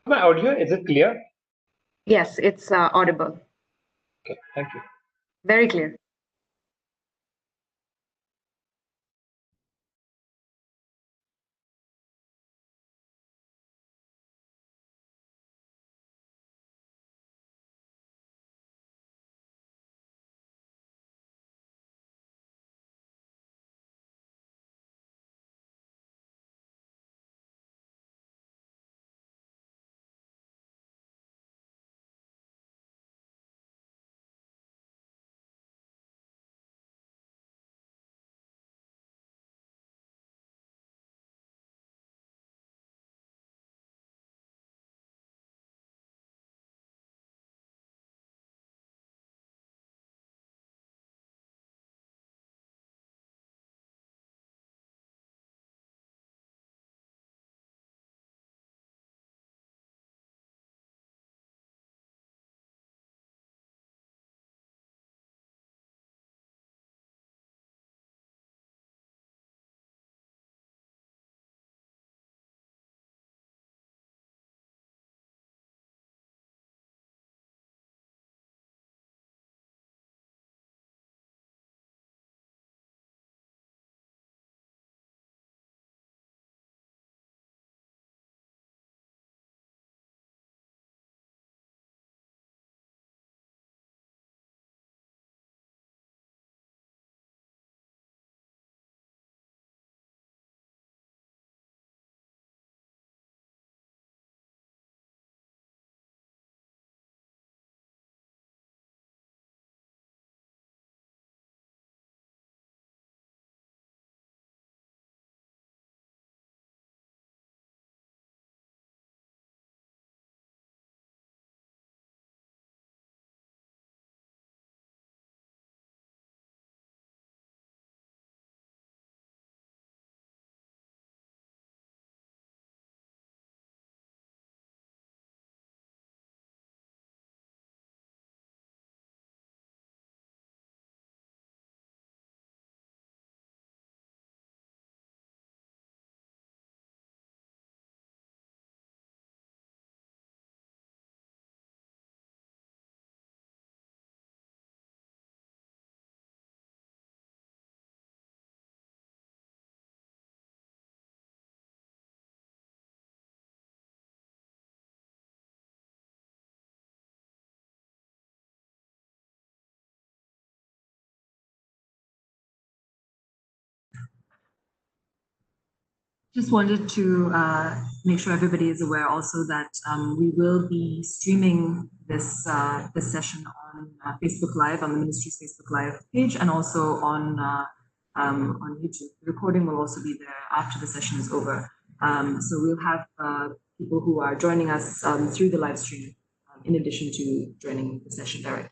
My audio, is it clear? Yes, it's audible. Okay, thank you. Very clear. Just wanted to make sure everybody is aware also that we will be streaming this session on Facebook Live, on the ministry's Facebook Live page, and also on YouTube. The recording will also be there after the session is over. So we'll have people who are joining us through the live stream, in addition to joining the session directly.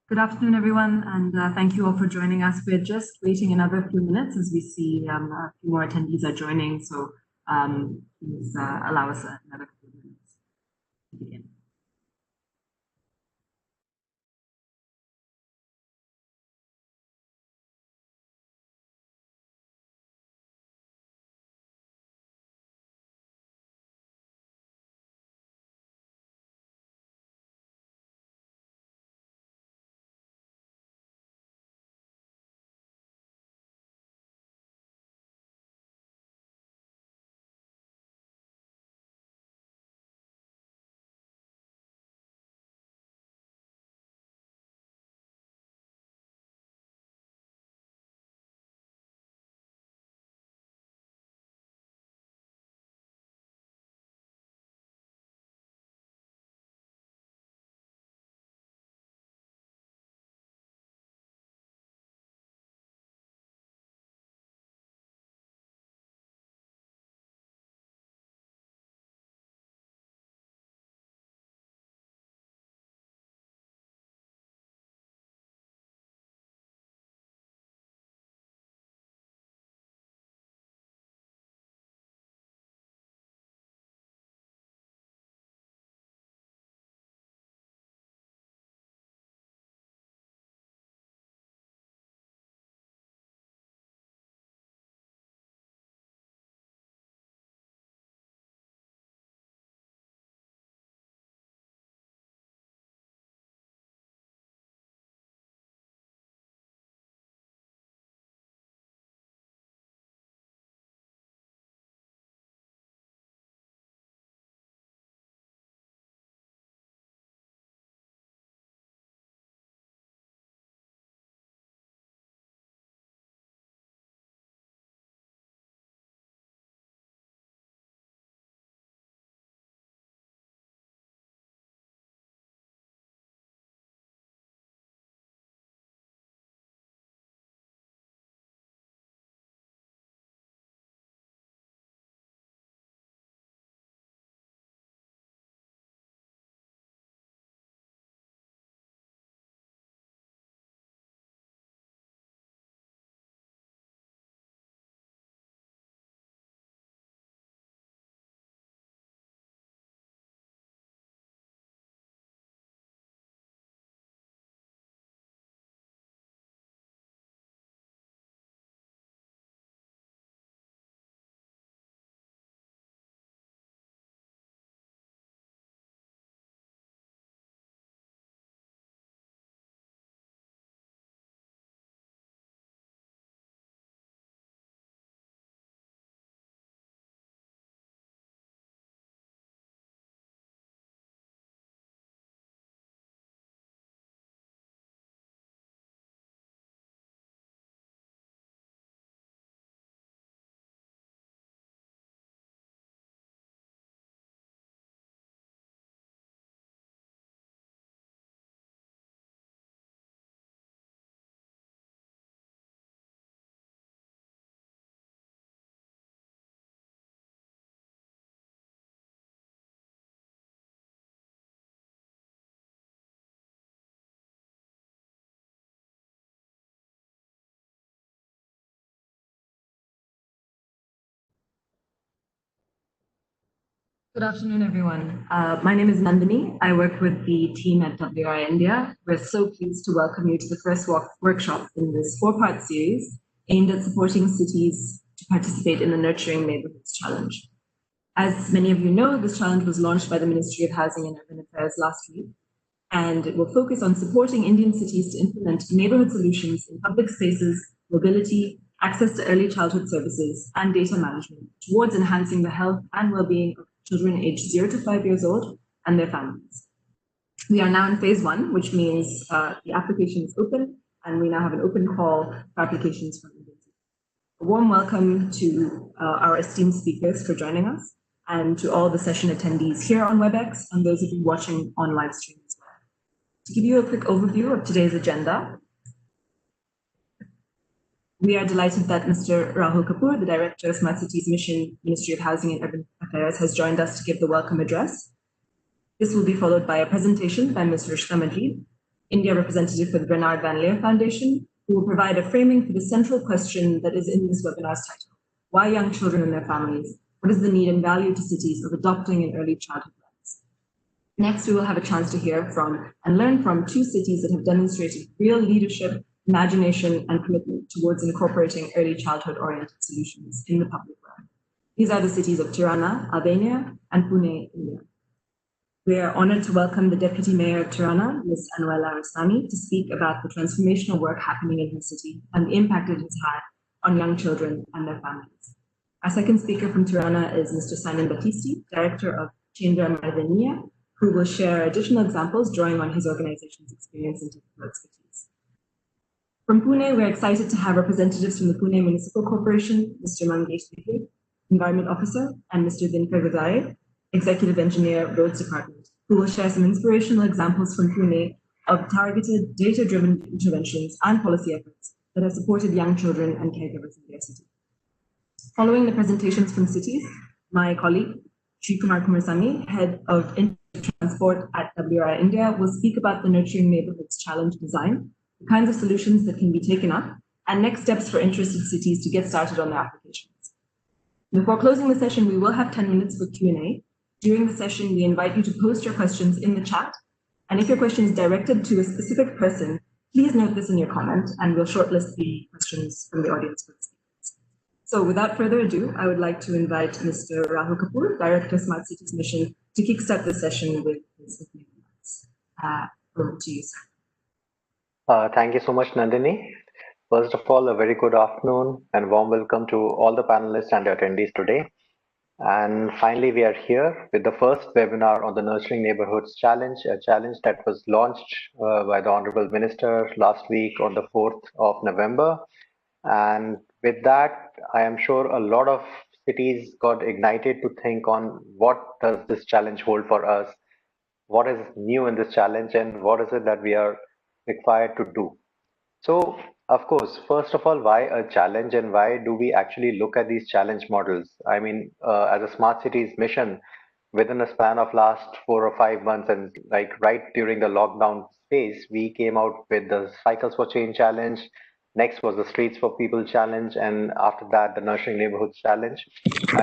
Good afternoon, everyone, and thank you all for joining us. We're just waiting another few minutes as we see a few more attendees are joining, so please allow us another couple of minutes to begin. Good afternoon, everyone. My name is Nandini. I work with the team at Dighe-Environment. We're so pleased to welcome you to the first workshop in this four-part series aimed at supporting cities to participate in the Nurturing Neighborhoods Challenge. As many of you know, this challenge was launched by the Ministry of Housing and Urban Affairs last week, and it will focus on supporting Indian cities to implement neighborhood solutions in public spaces, mobility, access to early childhood services, and data management towards enhancing the health and well-being of children aged 0 to 5 years old and their families. We are now in phase 1, which means the application is open, and we now have an open call for applications from Indian cities. A warm welcome to our esteemed speakers for joining us, and to all the session attendees here on WebEx and those of you watching on live stream as well. To give you a quick overview of today's agenda, we are delighted that Mr. Rahul Kapoor, the Director of Smart Cities Mission, Ministry of Housing and Urban Affairs, has joined us to give the welcome address. This will be followed by a presentation by Ms. Rushda Majeed, India representative for the Bernard Van Leer Foundation, who will provide a framing for the central question that is in this webinar's title: why young children and their families? What is the need and value to cities of adopting an early childhood lens? Next, we will have a chance to hear from and learn from 2 cities that have demonstrated real leadership, imagination, and commitment towards incorporating early childhood-oriented solutions in the public realm. These are the cities of Tirana, Albania, and Pune, India. We are honored to welcome the Deputy Mayor of Tirana, Ms. Anuela, to speak about the transformational work happening in her city and the impact it has had on young children and their families. Our second speaker from Tirana is Mr. Simon Battisti, Director of Majeed-India, who will share additional examples drawing on his organization's experience and technical expertise. From Pune, we're excited to have representatives from the Pune Municipal Corporation, Mr. Mangesh, Environment Officer, and Mr. Dinkar, Executive Engineer, Roads Department, who will share some inspirational examples from Pune of targeted, data-driven interventions and policy efforts that have supported young children and caregivers in their city. Following the presentations from cities, my colleague, Sree Kumaraswamy, Head of Transport at WRI India, will speak about the Nurturing Neighborhoods Challenge design, the kinds of solutions that can be taken up, and next steps for interested cities to get started on their applications. Before closing the session, we will have 10 minutes for Q&A. During the session, we invite you to post your questions in the chat. And if your question is directed to a specific person, please note this in your comment, and we'll shortlist the questions from the audience for the speakers. So without further ado, I would like to invite Mr. Rahul Kapoor, Director of Smart Cities Mission, to kickstart the session with his opening remarks. Over to you, sir. Thank you so much, Nandini. First of all, a very good afternoon and warm welcome to all the panelists and attendees today. And finally, we are here with the first webinar on the Nurturing Neighborhoods Challenge, a challenge that was launched by the Honourable Minister last week on the 4th of November. And with that, I am sure a lot of cities got ignited to think on what does this challenge hold for us, what is new in this challenge, and what is it that we are required to do. So, of course, first of all, why a challenge and why do we actually look at these challenge models? I mean, as a smart cities mission, within a span of last 4 or 5 months and like right during the lockdown phase, we came out with the Cycles for Change challenge. Next was the Streets for People challenge. And after that, the Nurturing Neighborhoods challenge.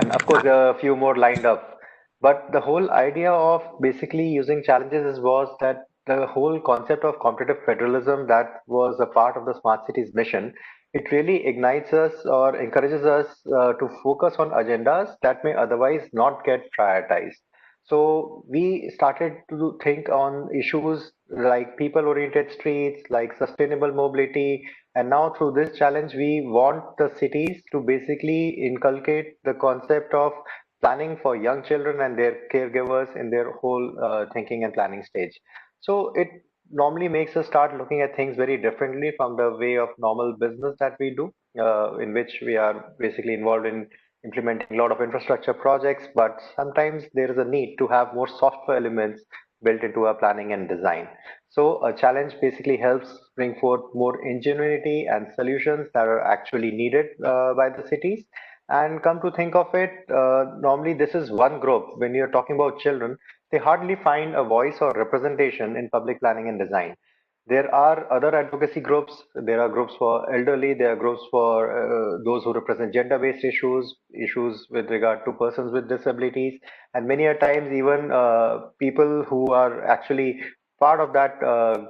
And of course, there are a few more lined up. But the whole idea of basically using challenges was that the whole concept of competitive federalism that was a part of the Smart Cities mission, it really ignites us or encourages us to focus on agendas that may otherwise not get prioritized. So we started to think on issues like people-oriented streets, like sustainable mobility, and now through this challenge, we want the cities to basically inculcate the concept of planning for young children and their caregivers in their whole thinking and planning stage. So it normally makes us start looking at things very differently from the way of normal business that we do, in which we are basically involved in implementing a lot of infrastructure projects, but sometimes there is a need to have more software elements built into our planning and design. So a challenge basically helps bring forth more ingenuity and solutions that are actually needed by the cities. And come to think of it, normally this is one group. When you're talking about children, they hardly find a voice or representation in public planning and design. There are other advocacy groups. There are groups for elderly. There are groups for those who represent gender-based issues, issues with regard to persons with disabilities, and many a times even people who are actually part of that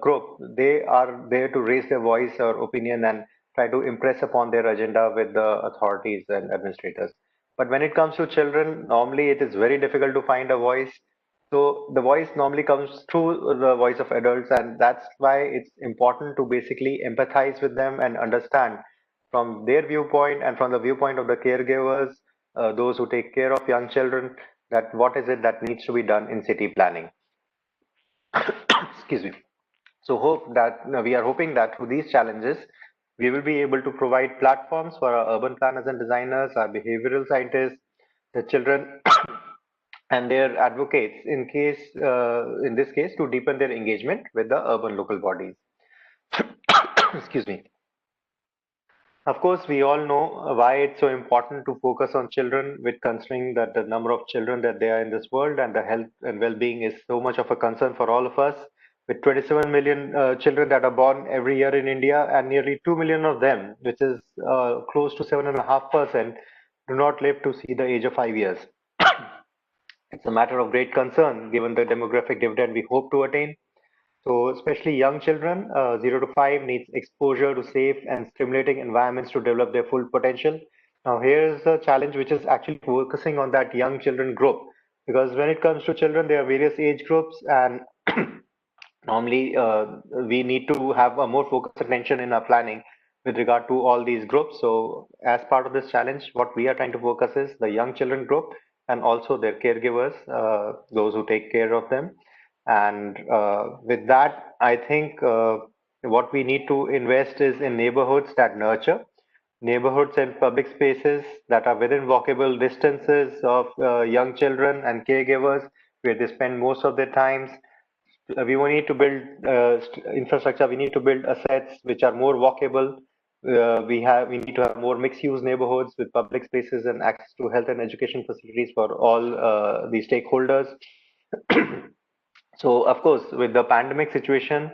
group. They are there to raise their voice or opinion and try to impress upon their agenda with the authorities and administrators. But when it comes to children, normally it is very difficult to find a voice. So the voice normally comes through the voice of adults, and that's why it's important to basically empathize with them and understand from their viewpoint and from the viewpoint of the caregivers, those who take care of young children, that what is it that needs to be done in city planning. Excuse me. So we are hoping that through these challenges, we will be able to provide platforms for our urban planners and designers, our behavioral scientists, the children and their advocates in this case to deepen their engagement with the urban local bodies. Excuse me. Of course, we all know why it's so important to focus on children, with considering that the number of children that they are in this world and the health and well-being is so much of a concern for all of us. With 27 million children that are born every year in India, and nearly 2 million of them, which is close to 7.5%, do not live to see the age of 5 years. It's a matter of great concern given the demographic dividend we hope to attain. So especially young children, 0 to 5, needs exposure to safe and stimulating environments to develop their full potential. Now here's a challenge which is actually focusing on that young children group, because when it comes to children, there are various age groups, and normally we need to have a more focused attention in our planning with regard to all these groups. So as part of this challenge, what we are trying to focus is the young children group and also their caregivers, those who take care of them. And with that, I think what we need to invest is in neighborhoods that nurture, neighborhoods and public spaces that are within walkable distances of young children and caregivers, where they spend most of their times. We will need to build infrastructure. We need to build assets which are more walkable. We need to have more mixed-use neighborhoods with public spaces and access to health and education facilities for all the stakeholders. So, of course, with the pandemic situation,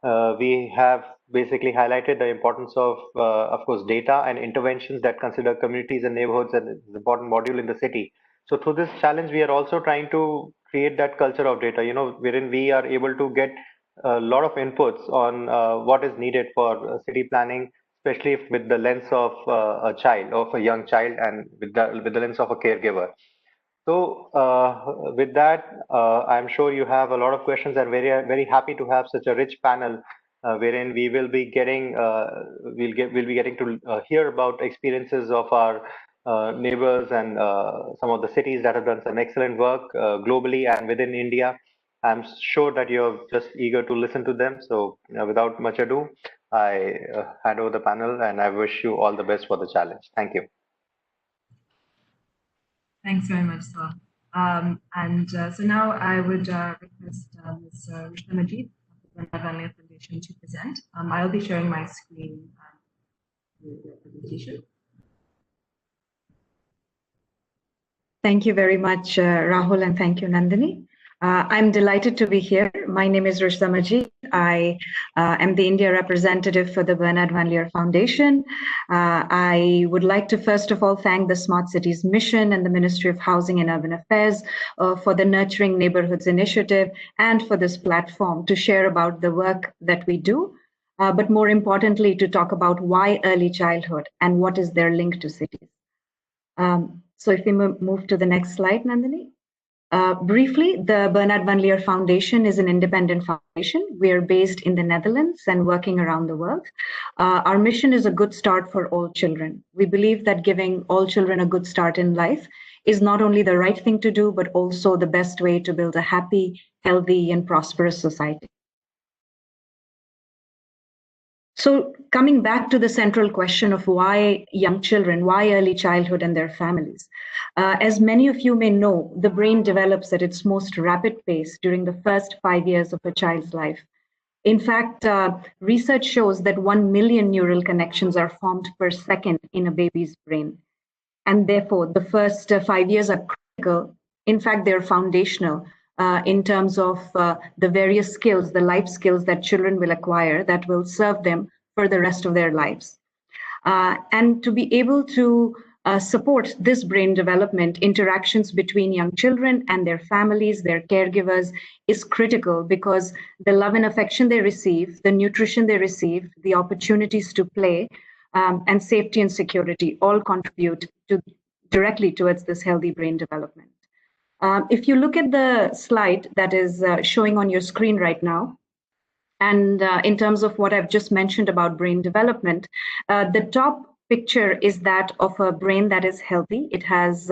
we have basically highlighted the importance of course, data and interventions that consider communities and neighborhoods as an important module in the city. So, through this challenge, we are also trying to create that culture of data, wherein we are able to get a lot of inputs on what is needed for city planning, especially with the lens of a young child, and with the lens of a caregiver. So with that, I'm sure you have a lot of questions, and very happy to have such a rich panel, wherein we will be getting we'll be getting to hear about experiences of our neighbors and some of the cities that have done some excellent work globally and within India. I'm sure that you're just eager to listen to them. So without much ado, I hand over the panel, and I wish you all the best for the challenge. Thank you. Thanks very much, sir. So now I would request Ms. Rushda Majeed of the Anuela Foundation to present. I'll be sharing my screen with the presentation. Thank you very much, Rahul, and thank you, Nandini. I'm delighted to be here. My name is Rushda Majeed. I am the India representative for the Bernard Van Leer Foundation. I would like to first of all thank the Smart Cities Mission and the Ministry of Housing and Urban Affairs for the Nurturing Neighborhoods initiative and for this platform to share about the work that we do, but more importantly, to talk about why early childhood and what is their link to cities. So if we move to the next slide, Nandini. Briefly, the Bernard Van Leer Foundation is an independent foundation. We are based in the Netherlands and working around the world. Our mission is a good start for all children. We believe that giving all children a good start in life is not only the right thing to do, but also the best way to build a happy, healthy, and prosperous society. So coming back to the central question of why young children, why early childhood and their families. As many of you may know, the brain develops at its most rapid pace during the first 5 years of a child's life. In fact, research shows that 1 million neural connections are formed per second in a baby's brain. And therefore, the first 5 years are critical. In fact, they're foundational in terms of the various skills, the life skills that children will acquire that will serve them for the rest of their lives. And to be able to support this brain development, interactions between young children and their families, their caregivers, is critical because the love and affection they receive, the nutrition they receive, the opportunities to play, and safety and security all contribute directly towards this healthy brain development. If you look at the slide that is showing on your screen right now, and in terms of what I've just mentioned about brain development, the top picture is that of a brain that is healthy. It has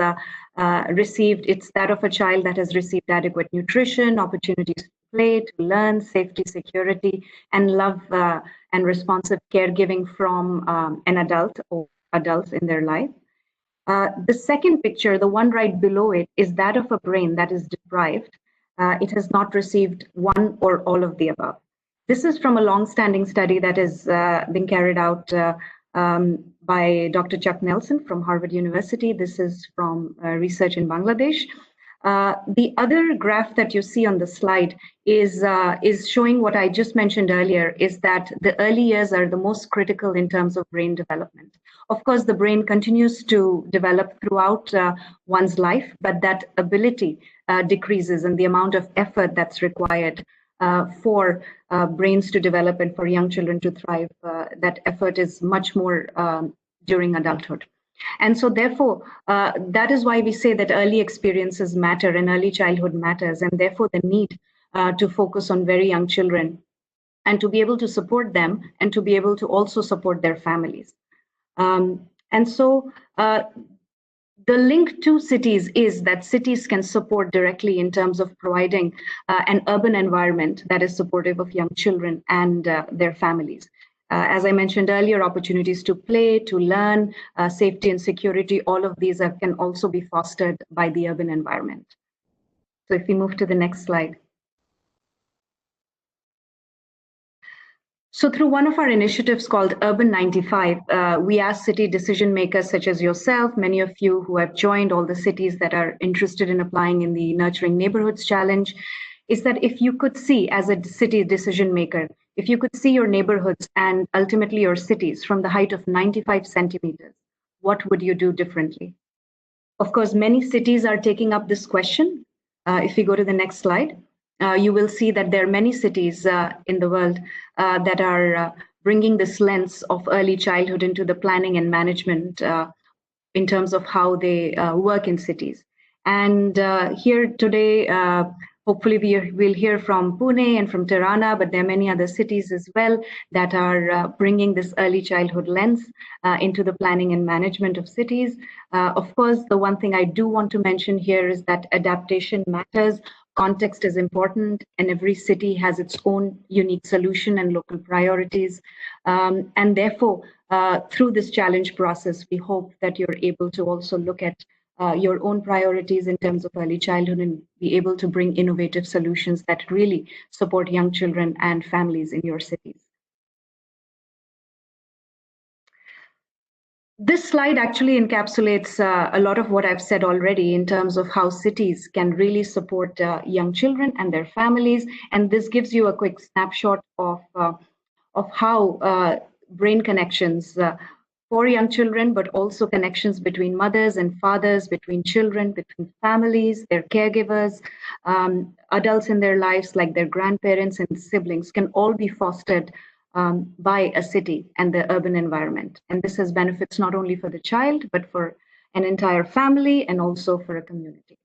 it's that of a child that has received adequate nutrition, opportunities to play, to learn, safety, security, and love and responsive caregiving from an adult or adults in their life. The second picture, the one right below it, is that of a brain that is deprived. It has not received one or all of the above. This is from a long-standing study that has been carried out by Dr. Chuck Nelson from Harvard University. This is from research in Bangladesh. The other graph that you see on the slide is showing what I just mentioned earlier, is that the early years are the most critical in terms of brain development. Of course, the brain continues to develop throughout one's life, but that ability decreases, and the amount of effort that's required for brains to develop and for young children to thrive, that effort is much more during adulthood. And so therefore, that is why we say that early experiences matter and early childhood matters, and therefore the need to focus on very young children and to be able to support them and to be able to also support their families. And so the link to cities is that cities can support directly in terms of providing an urban environment that is supportive of young children and their families. As I mentioned earlier, opportunities to play, to learn, safety and security, all of these can also be fostered by the urban environment. So if we move to the next slide. So through one of our initiatives called Urban 95, we asked city decision makers such as yourself, many of you who have joined all the cities that are interested in applying in the Nurturing Neighborhoods Challenge, is that if you could see as a city decision maker, if you could see your neighborhoods and ultimately your cities from the height of 95 centimeters, what would you do differently? Of course, many cities are taking up this question. If we go to the next slide, you will see that there are many cities in the world that are bringing this lens of early childhood into the planning and management in terms of how they work in cities. And here today, hopefully we'll hear from Pune and from Tirana, but there are many other cities as well that are bringing this early childhood lens into the planning and management of cities. Of course, the one thing I do want to mention here is that adaptation matters. Context is important, and every city has its own unique solution and local priorities. And therefore, through this challenge process, we hope that you're able to also look at your own priorities in terms of early childhood and be able to bring innovative solutions that really support young children and families in your cities. This slide actually encapsulates a lot of what I've said already in terms of how cities can really support young children and their families. And this gives you a quick snapshot of how brain connections for young children, but also connections between mothers and fathers, between children, between families, their caregivers, adults in their lives like their grandparents and siblings can all be fostered by a city and the urban environment. And this has benefits not only for the child, but for an entire family and also for a community.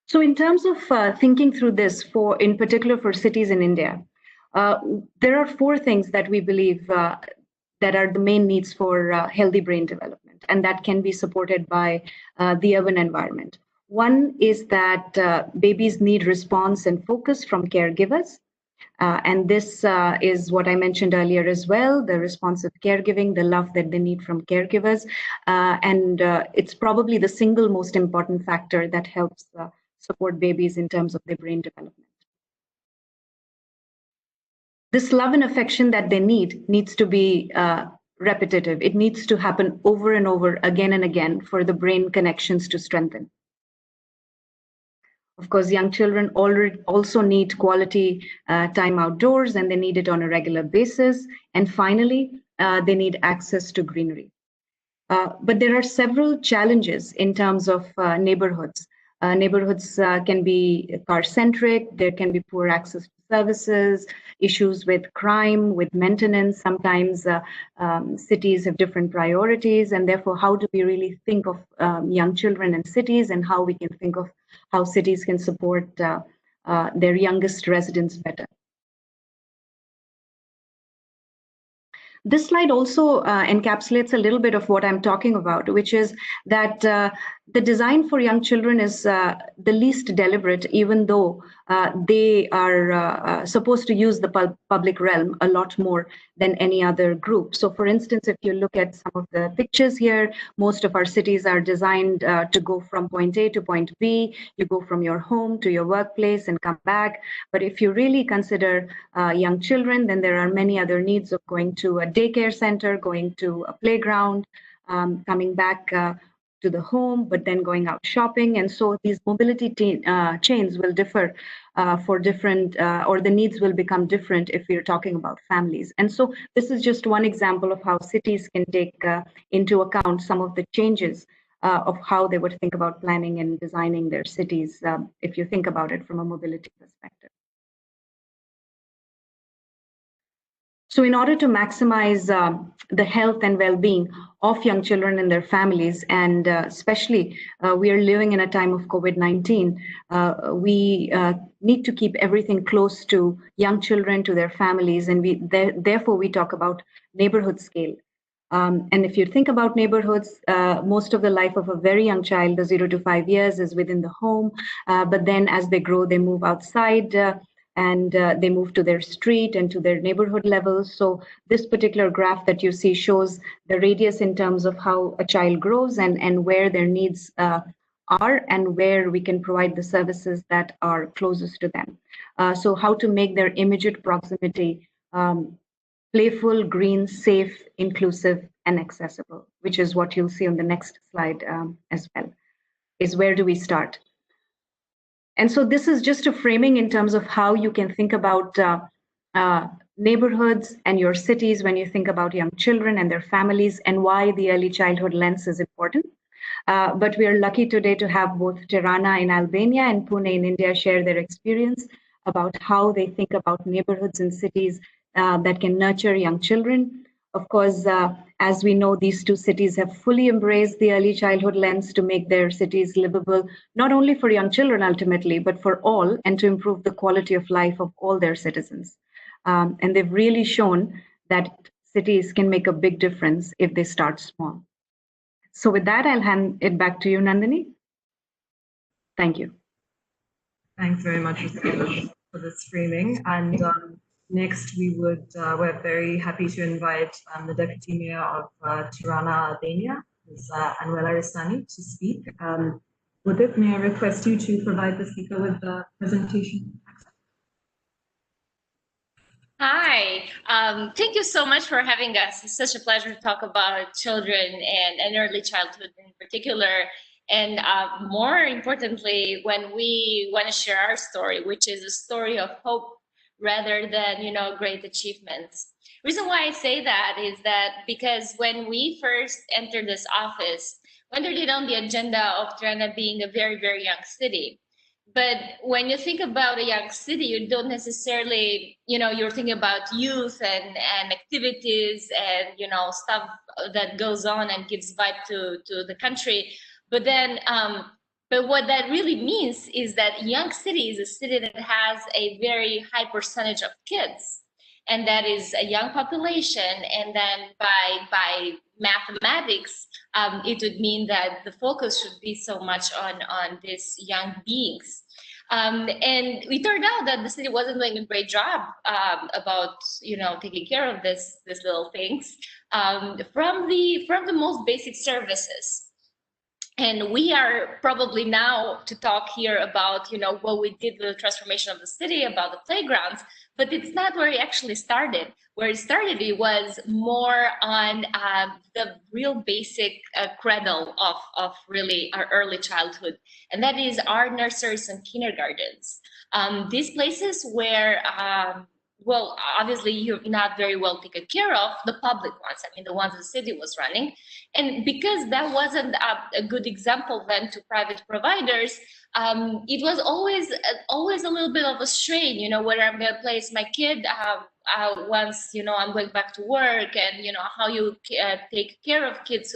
So in terms of thinking through this, in particular for cities in India, there are four things that we believe that are the main needs for healthy brain development, and that can be supported by the urban environment. One is that babies need response and focus from caregivers. And this is what I mentioned earlier as well, the responsive caregiving, the love that they need from caregivers. And it's probably the single most important factor that helps support babies in terms of their brain development. This love and affection that they needs to be repetitive. It needs to happen over and over, again and again, for the brain connections to strengthen. Of course, young children also need quality time outdoors, and they need it on a regular basis. And finally, they need access to greenery. But there are several challenges in terms of neighborhoods. Neighborhoods can be car-centric, there can be poor access to services, issues with crime, with maintenance. Sometimes cities have different priorities, and therefore how do we really think of young children in cities, and how we can think of how cities can support their youngest residents better. This slide also encapsulates a little bit of what I'm talking about, which is that the design for young children is the least deliberate, even though they are supposed to use the public realm a lot more than any other group. So for instance, if you look at some of the pictures here, most of our cities are designed to go from point A to point B. You go from your home to your workplace and come back. But if you really consider young children, then there are many other needs of going to a daycare center, going to a playground, coming back to the home, but then going out shopping. And so these mobility chains will differ for different, or the needs will become different if we're talking about families. And so this is just one example of how cities can take into account some of the changes of how they would think about planning and designing their cities, if you think about it from a mobility perspective. So in order to maximize the health and well-being of young children and their families, and especially we are living in a time of COVID-19, we need to keep everything close to young children, to their families, and therefore we talk about neighborhood scale. And if you think about neighborhoods, most of the life of a very young child, the 0 to 5 years, is within the home, but then as they grow, they move outside, and they move to their street and to their neighborhood levels. So this particular graph that you see shows the radius in terms of how a child grows and where their needs are, and where we can provide the services that are closest to them. So how to make their immediate proximity playful, green, safe, inclusive, and accessible, which is what you'll see on the next slide as well, is where do we start? And so this is just a framing in terms of how you can think about neighborhoods and your cities when you think about young children and their families, and why the early childhood lens is important. But we are lucky today to have both Tirana in Albania and Pune in India share their experience about how they think about neighborhoods and cities that can nurture young children. Of course, as we know, these two cities have fully embraced the early childhood lens to make their cities livable, not only for young children ultimately, but for all, and to improve the quality of life of all their citizens. And they've really shown that cities can make a big difference if they start small. So with that, I'll hand it back to you, Nandini. Thank you. Thanks very much for this framing. And next, we're very happy to invite the Deputy Mayor of Tirana, Albania, Ms. Anuela Ristani, to speak. With it, may I request you to provide the speaker with the presentation? Hi, thank you so much for having us. It's such a pleasure to talk about children and early childhood in particular. And more importantly, when we want to share our story, which is a story of hope rather than, great achievements. Reason why I say that is that because when we first entered this office, we entered it on the agenda of Tirana being a very, very young city. But when you think about a young city, you don't necessarily, you're thinking about youth and activities and, stuff that goes on and gives vibe to the country. But then, but what that really means is that young city is a city that has a very high percentage of kids, and that is a young population. And then by mathematics, it would mean that the focus should be so much on these young beings. And we turned out that the city wasn't doing a great job about taking care of these little things from the most basic services. And we are probably now to talk here about, what we did with the transformation of the city, about the playgrounds, but it's not where it actually started. Where it started, it was more on the real basic cradle of really our early childhood, and that is our nurseries and kindergartens. These places where, well, obviously you're not very well taken care of, the public ones, I mean, the ones the city was running. And because that wasn't a good example then to private providers, it was always a little bit of a strain, where I'm going to place my kid once, I'm going back to work, and, how you take care of kids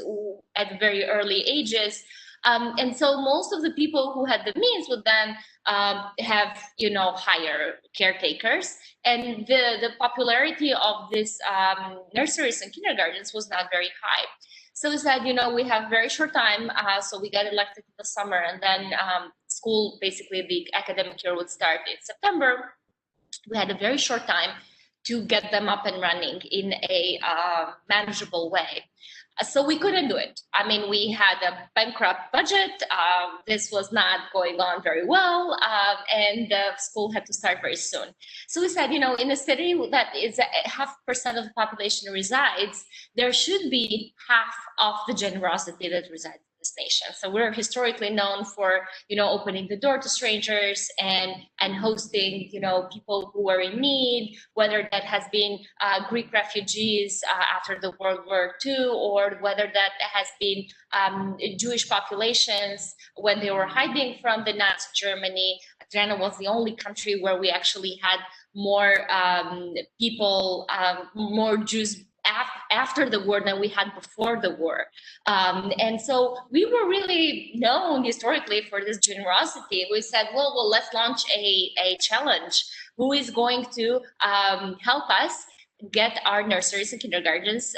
at very early ages. And so most of the people who had the means would then have, hire caretakers. And the popularity of these nurseries and kindergartens was not very high. So we said, we have very short time, so we got elected in the summer, and then school, basically the academic year would start in September. We had a very short time to get them up and running in a manageable way. So we couldn't do it. I mean, we had a bankrupt budget. This was not going on very well, and the school had to start very soon. So we said, in a city that is 0.5% of the population resides, there should be half of the generosity that resides in this nation. So we're historically known for, opening the door to strangers and hosting, people who are in need, whether that has been Greek refugees after the World War II, or whether that has been Jewish populations when they were hiding from the Nazi Germany. Tirana was the only country where we actually had more people, more Jews after the war than we had before the war. And so we were really known historically for this generosity. We said, well, let's launch a challenge. Who is going to help us get our nurseries and kindergartens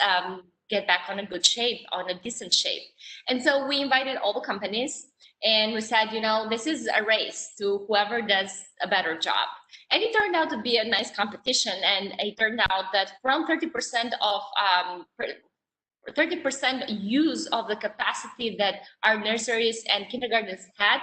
get back on a good shape, on a decent shape? And so we invited all the companies, and we said, this is a race to whoever does a better job. And it turned out to be a nice competition. And it turned out that from 30% of 30% use of the capacity that our nurseries and kindergartens had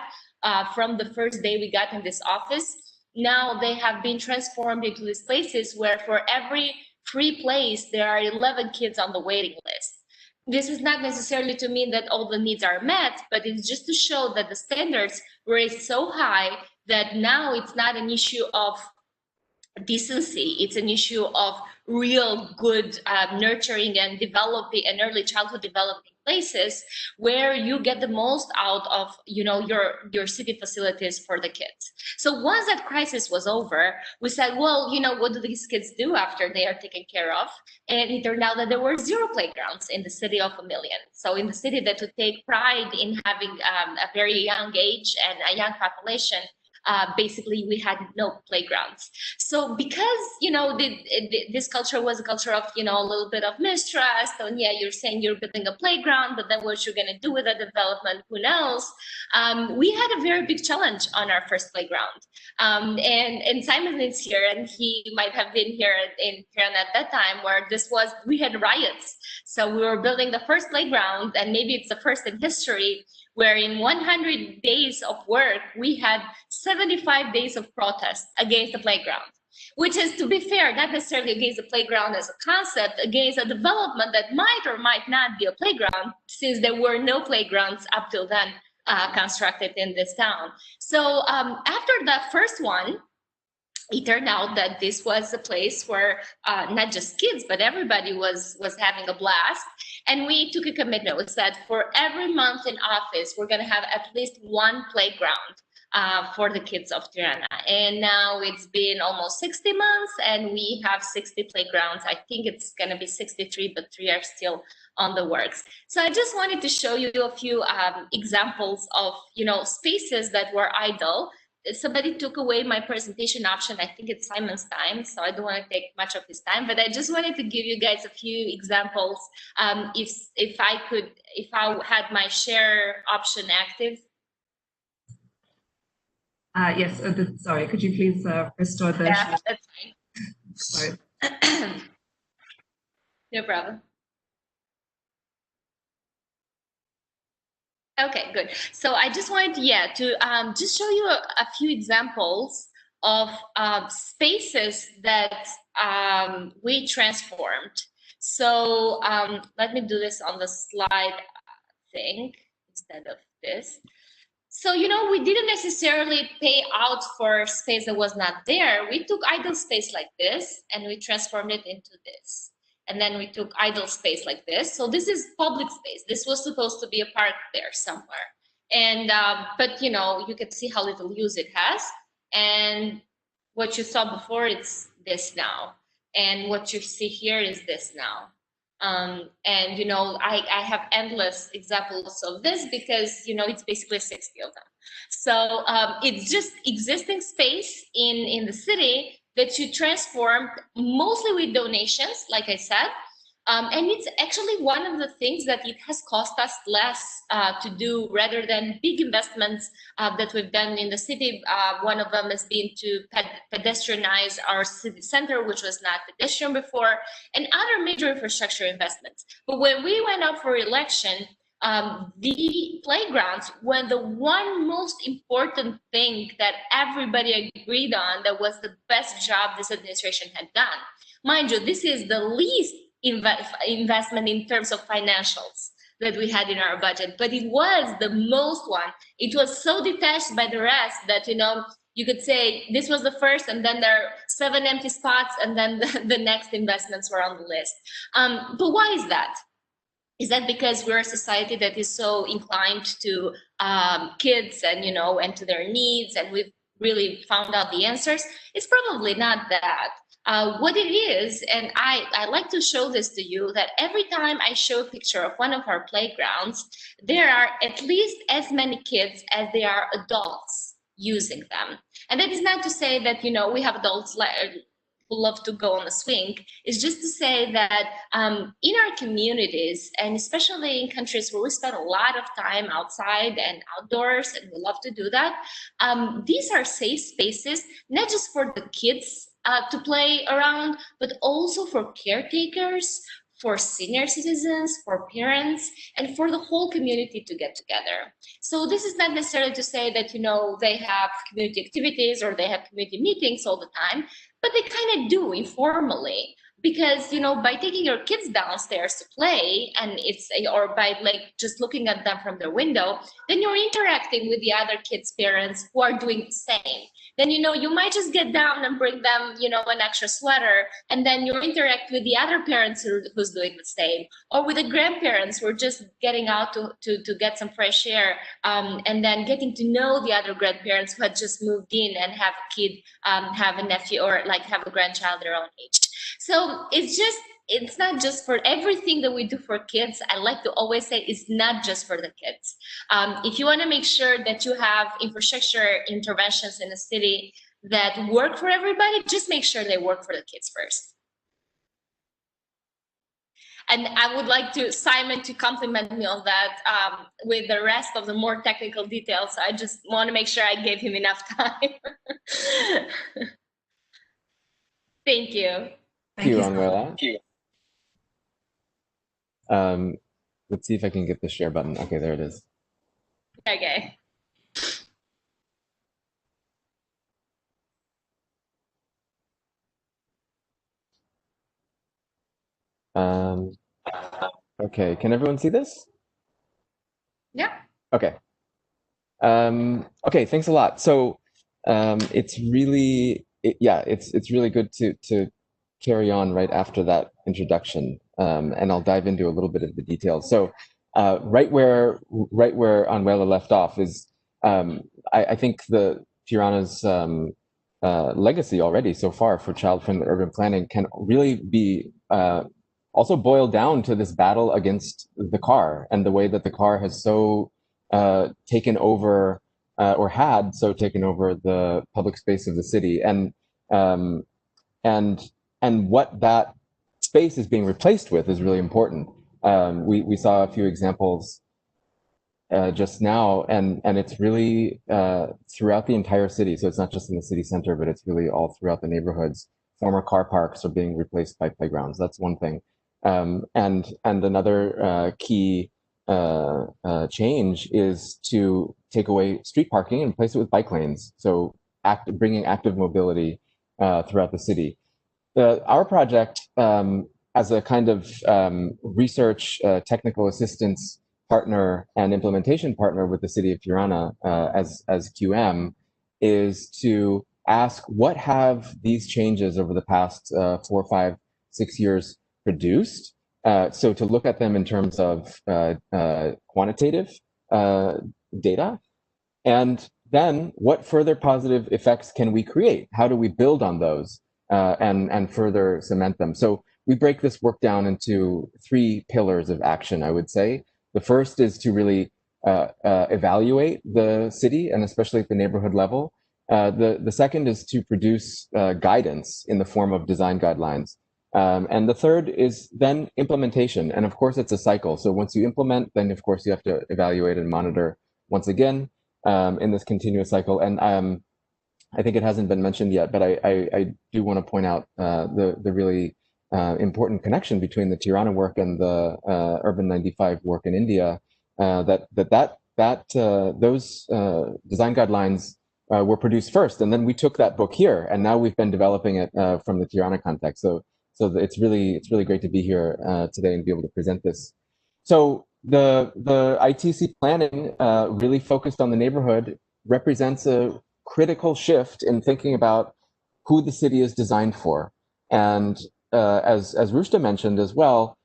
from the first day we got in this office, now they have been transformed into these places where for every free place, there are 11 kids on the waiting list. This is not necessarily to mean that all the needs are met, but it's just to show that the standards were raised so high that now it's not an issue of decency, it's an issue of real good nurturing and developing and early childhood developing places where you get the most out of your city facilities for the kids. So once that crisis was over, we said, well, what do these kids do after they are taken care of? And it turned out that there were 0 playgrounds in the city of 1 million. So in the city that would take pride in having a very young age and a young population, basically we had no playgrounds. So because this culture was a culture of a little bit of mistrust, and yeah, you're saying you're building a playground, but then what you're going to do with the development, who knows? We had a very big challenge on our first playground, and Simon is here, and he might have been here in Tirana at that time, where we had riots. So we were building the first playground, and maybe it's the first in history, where in 100 days of work, we had 75 days of protest against the playground, which is, to be fair, not necessarily against the playground as a concept, against a development that might or might not be a playground, since there were no playgrounds up till then constructed in this town. So after that first one, it turned out that this was a place where not just kids, but everybody was having a blast. And we took a commitment. We said, for every month in office, we're going to have at least 1 playground for the kids of Tirana. And now it's been almost 60 months, and we have 60 playgrounds. I think it's going to be 63, but 3 are still on the works. So I just wanted to show you a few examples of spaces that were idle. Somebody took away my presentation option. I think it's Simon's time, so I don't want to take much of his time, but I just wanted to give you guys a few examples. If I had my share option active. Yes, sorry, could you please restore the Yeah, share? that's fine. Sorry. No problem. Okay, good. So I just wanted, to just show you a few examples of spaces that we transformed. So let me do this on the slide thing instead of this. So, we didn't necessarily pay out for space that was not there. We took idle space like this and we transformed it into this. And then we took idle space like this. So this is public space. This was supposed to be a park there somewhere. And, but you can see how little use it has. And what you saw before, it's this now. And what you see here is this now. And I have endless examples of this because it's basically 60 of them. So it's just existing space in the city that you transform mostly with donations, like I said. And it's actually one of the things that it has cost us less to do rather than big investments that we've done in the city. One of them has been to pedestrianize our city center, which was not pedestrian before, and other major infrastructure investments. But when we went up for election, the playgrounds were the one most important thing that everybody agreed on that was the best job this administration had done. Mind you, this is the least investment in terms of financials that we had in our budget, but it was the most one. It was so detached by the rest that you could say this was the first, and then there are 7 empty spots, and then the next investments were on the list. But why is that? Is that because we're a society that is so inclined to kids and and to their needs, and we've really found out the answers? It's probably not that. What it is, and I like to show this to you, that every time I show a picture of one of our playgrounds, there are at least as many kids as there are adults using them. And that is not to say that, we have adults who love to go on the swing. It's just to say that in our communities, and especially in countries where we spend a lot of time outside and outdoors, and we love to do that, these are safe spaces, not just for the kids to play around, but also for caretakers, for senior citizens, for parents, and for the whole community to get together. So this is not necessarily to say that, they have community activities or they have community meetings all the time, but they kind of do informally. Because, by taking your kids downstairs to play, and or by just looking at them from their window, then you're interacting with the other kids' parents who are doing the same. Then, you might just get down and bring them, an extra sweater, and then you interact with the other parents who's doing the same, or with the grandparents who are just getting out to get some fresh air, and then getting to know the other grandparents who had just moved in and have a kid, have a nephew, or have a grandchild their own age. So it's not just for everything that we do for kids. I like to always say it's not just for the kids. If you want to make sure that you have infrastructure interventions in a city that work for everybody, just make sure they work for the kids first. And I would like Simon to compliment me on that with the rest of the more technical details. I just want to make sure I gave him enough time. Thank you. Thank you, Anuela. Let's see if I can get the share button. Okay, there it is. Okay. Okay, can everyone see this? Yeah. Okay. Okay, thanks a lot. So it's really, it's really good to carry on right after that introduction, and I'll dive into a little bit of the details. So right where Anuela left off is, I think the Tirana's legacy already so far for child-friendly urban planning can really be also boiled down to this battle against the car, and the way that the car has so taken over, or had so taken over the public space of the city, and what that space is being replaced with is really important. We saw a few examples just now, and it's really throughout the entire city. So it's not just in the city center, but it's really all throughout the neighborhoods. Former car parks are being replaced by playgrounds. That's one thing. And another key change is to take away street parking and replace it with bike lanes. So bringing active mobility throughout the city. Our project, as a kind of research, technical assistance partner and implementation partner with the city of Tirana as QM, is to ask what have these changes over the past 4, 5, 6 years produced. So to look at them in terms of quantitative data, and then what further positive effects can we create? How do we build on those and further cement them? So we break this work down into 3 pillars of action, I would say. The first is to really evaluate the city, and especially at the neighborhood level. The second is to produce guidance in the form of design guidelines. And the third is then implementation. And of course, it's a cycle. So once you implement, then of course you have to evaluate and monitor once again in this continuous cycle. And I think it hasn't been mentioned yet, but I do want to point out the really important connection between the Tirana work and the Urban 95 work in India. Those design guidelines were produced first, and then we took that book here, and now we've been developing it from the Tirana context. So it's really great to be here today and be able to present this. So the ITC planning really focused on the neighborhood represents a critical shift in thinking about who the city is designed for. And as Rushda mentioned as well,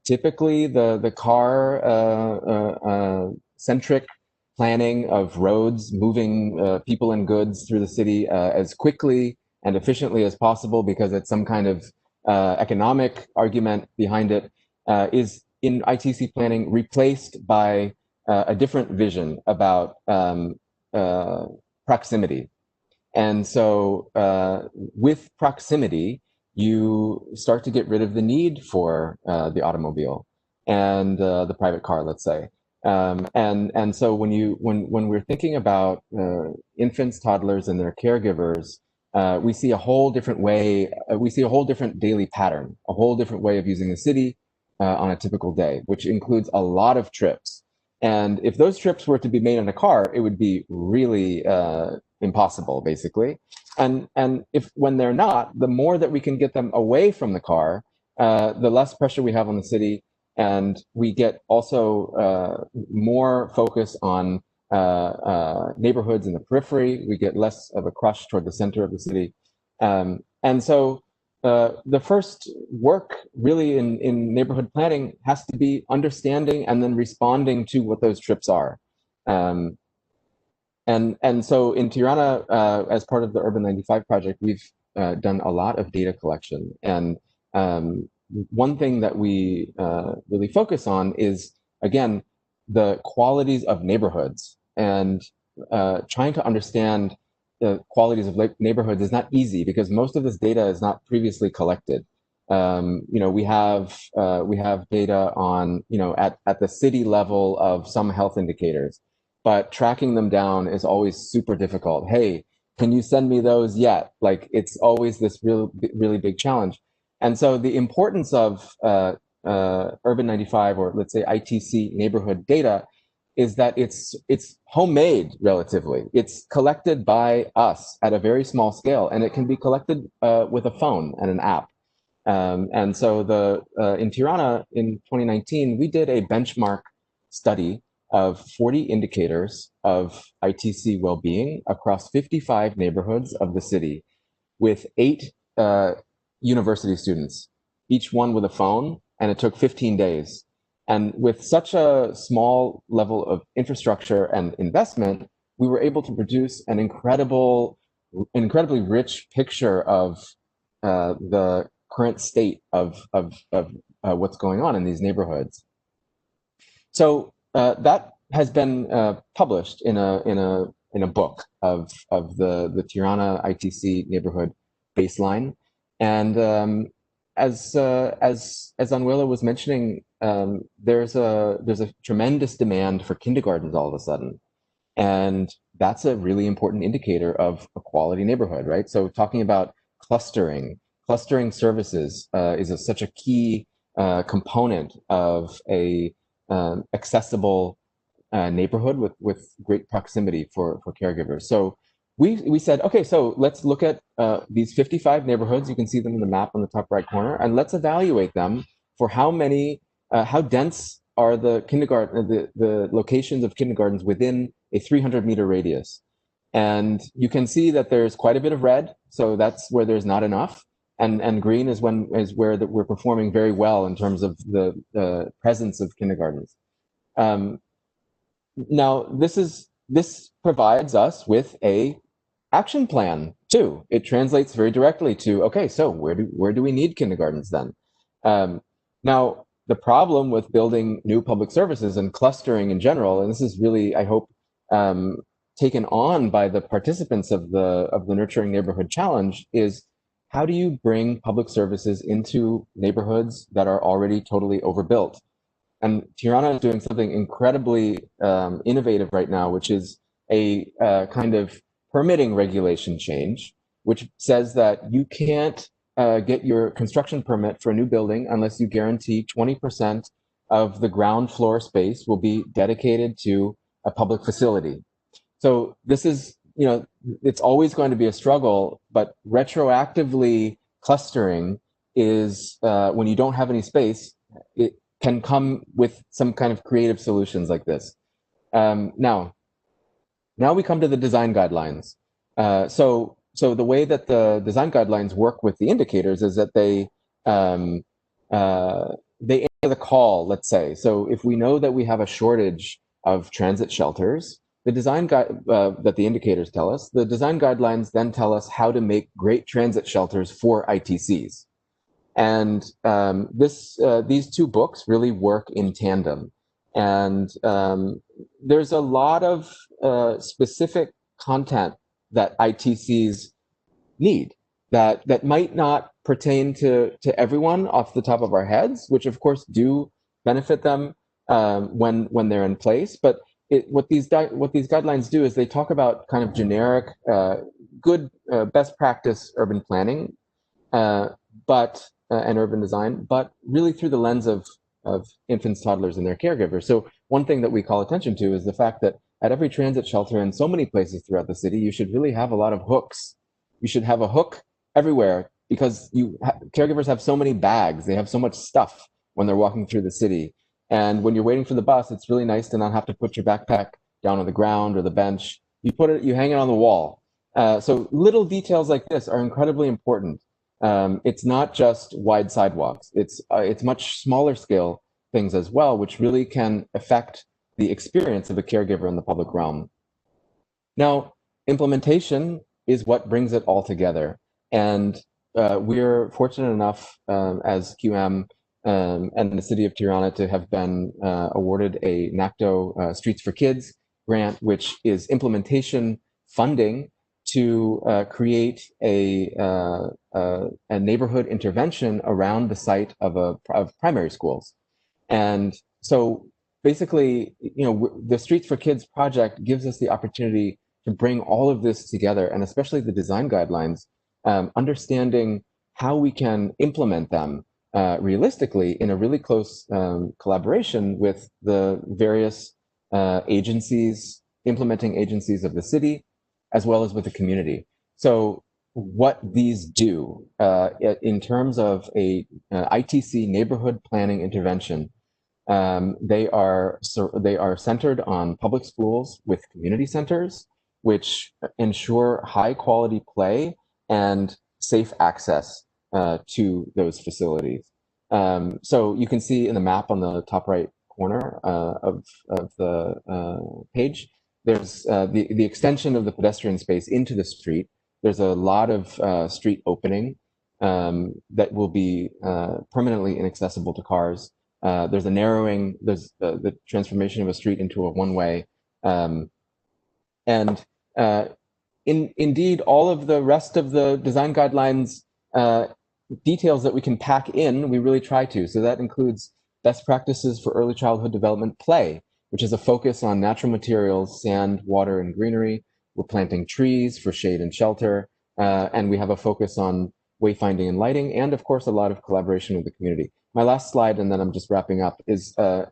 typically the car centric planning of roads, moving people and goods through the city as quickly and efficiently as possible, because it's some kind of economic argument behind it, is in ITC planning replaced by a different vision about proximity. And so with proximity, you start to get rid of the need for the automobile and the private car, let's say. And so when we're thinking about infants, toddlers, and their caregivers, we see a whole different way. We see a whole different daily pattern, a whole different way of using the city on a typical day, which includes a lot of trips. And if those trips were to be made in a car, it would be really impossible, basically. And if when they're not, the more that we can get them away from the car, the less pressure we have on the city, and we get also more focus on neighborhoods in the periphery. We get less of a crush toward the center of the city. And so the first work really in neighborhood planning has to be understanding and then responding to what those trips are. And so in Tirana, as part of the Urban 95 project, we've done a lot of data collection. And one thing that we really focus on is, again, the qualities of neighborhoods. And trying to understand the qualities of neighborhoods is not easy, because most of this data is not previously collected. We have data on, at the city level of some health indicators, but tracking them down is always super difficult. Hey, can you send me those yet? Like, it's always this really big challenge. And so the importance of Urban 95, or let's say ITC neighborhood data, is that it's homemade relatively. It's collected by us at a very small scale, and it can be collected with a phone and an app. And so in Tirana in 2019, we did a benchmark study of 40 indicators of ITC well-being across 55 neighborhoods of the city, with 8 university students, each one with a phone, and it took 15 days. And with such a small level of infrastructure and investment, we were able to produce an incredibly rich picture of the current state of what's going on in these neighborhoods. So that has been published in a book of the Tirana ITC neighborhood baseline. And as Anuela was mentioning, there's a tremendous demand for kindergartens all of a sudden, and that's a really important indicator of a quality neighborhood, right? So talking about clustering services is such a key component of a accessible neighborhood with great proximity for caregivers. So we said, okay, so let's look at these 55 neighborhoods. You can see them in the map on the top right corner, and let's evaluate them for how dense are the the locations of kindergartens within a 300-meter radius. And you can see that there's quite a bit of red, so that's where there's not enough. And green is where we're performing very well in terms of the presence of kindergartens. Now, this provides us with a action plan too. It translates very directly to, okay, so where do we need kindergartens then? Now, the problem with building new public services and clustering in general, and this is really, I hope, taken on by the participants of the Nurturing Neighborhood Challenge, is how do you bring public services into neighborhoods that are already totally overbuilt? And Tirana is doing something incredibly innovative right now, which is a kind of permitting regulation change, which says that you can't get your construction permit for a new building unless you guarantee 20% of the ground floor space will be dedicated to a public facility. So this is, it's always going to be a struggle, but retroactively clustering is, when you don't have any space, it can come with some kind of creative solutions like this. Now we come to the design guidelines. So the way that the design guidelines work with the indicators is that they answer the call, let's say. So if we know that we have a shortage of transit shelters, the design that the indicators tell us, the design guidelines then tell us how to make great transit shelters for ITCs. And these two books really work in tandem. And there's a lot of specific content that ITCs need that might not pertain to everyone off the top of our heads, which of course do benefit them when they're in place. But what these guidelines do is they talk about kind of generic, good, best practice urban planning, and urban design, but really through the lens of infants, toddlers, and their caregivers. So one thing that we call attention to is the fact that at every transit shelter in so many places throughout the city, you should really have a lot of hooks. You should have a hook everywhere because caregivers have so many bags. They have so much stuff when they're walking through the city. And when you're waiting for the bus, it's really nice to not have to put your backpack down on the ground or the bench. You hang it on the wall. So little details like this are incredibly important. It's not just wide sidewalks. It's much smaller scale things as well, which really can affect the experience of a caregiver in the public realm. Now, implementation is what brings it all together. And we're fortunate enough as QM and the city of Tirana to have been awarded a NACTO Streets for Kids grant, which is implementation funding to create a neighborhood intervention around the site of primary schools. And so basically, the Streets for Kids project gives us the opportunity to bring all of this together, and especially the design guidelines, understanding how we can implement them realistically in a really close collaboration with the various implementing agencies of the city, as well as with the community. So what these do in terms of a ITC neighborhood planning intervention, they are centered on public schools with community centers, which ensure high quality play and safe access to those facilities. So you can see in the map on the top right corner of the page, there's the extension of the pedestrian space into the street. There's a lot of street opening that will be permanently inaccessible to cars. There's a narrowing, there's the transformation of a street into a one-way. And indeed, all of the rest of the design guidelines details that we can pack in, we really try to. So that includes best practices for early childhood development play, which is a focus on natural materials, sand, water, and greenery. We're planting trees for shade and shelter. And we have a focus on wayfinding and lighting, and of course, a lot of collaboration with the community. My last slide, and then I'm just wrapping up, is a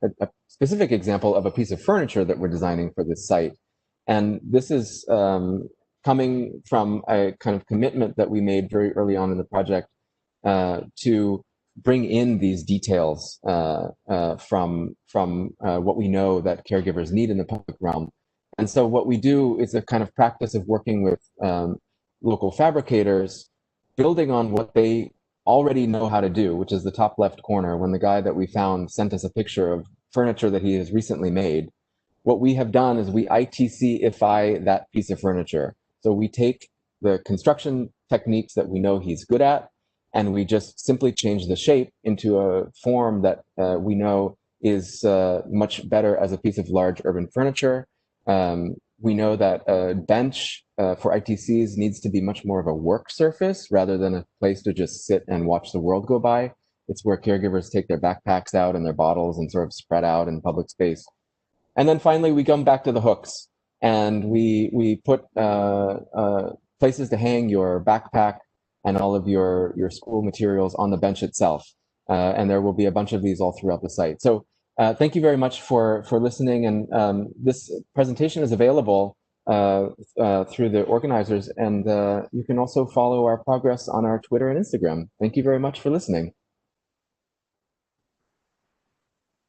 specific example of a piece of furniture that we're designing for this site. And this is coming from a kind of commitment that we made very early on in the project to bring in these details from what we know that caregivers need in the public realm. And so what we do is a kind of practice of working with local fabricators, building on what they already know how to do, which is the top left corner. When the guy that we found sent us a picture of furniture that he has recently made, what we have done is we ITC-ify that piece of furniture. So we take the construction techniques that we know he's good at, and we just simply change the shape into a form that we know is much better as a piece of large urban furniture. We know that a bench for ITCs needs to be much more of a work surface rather than a place to just sit and watch the world go by. It's where caregivers take their backpacks out and their bottles and sort of spread out in public space. And then finally, we come back to the hooks, and we put places to hang your backpack and all of your school materials on the bench itself. And there will be a bunch of these all throughout the site. So thank you very much for listening. And this presentation is available through the organizers. And you can also follow our progress on our Twitter and Instagram. Thank you very much for listening.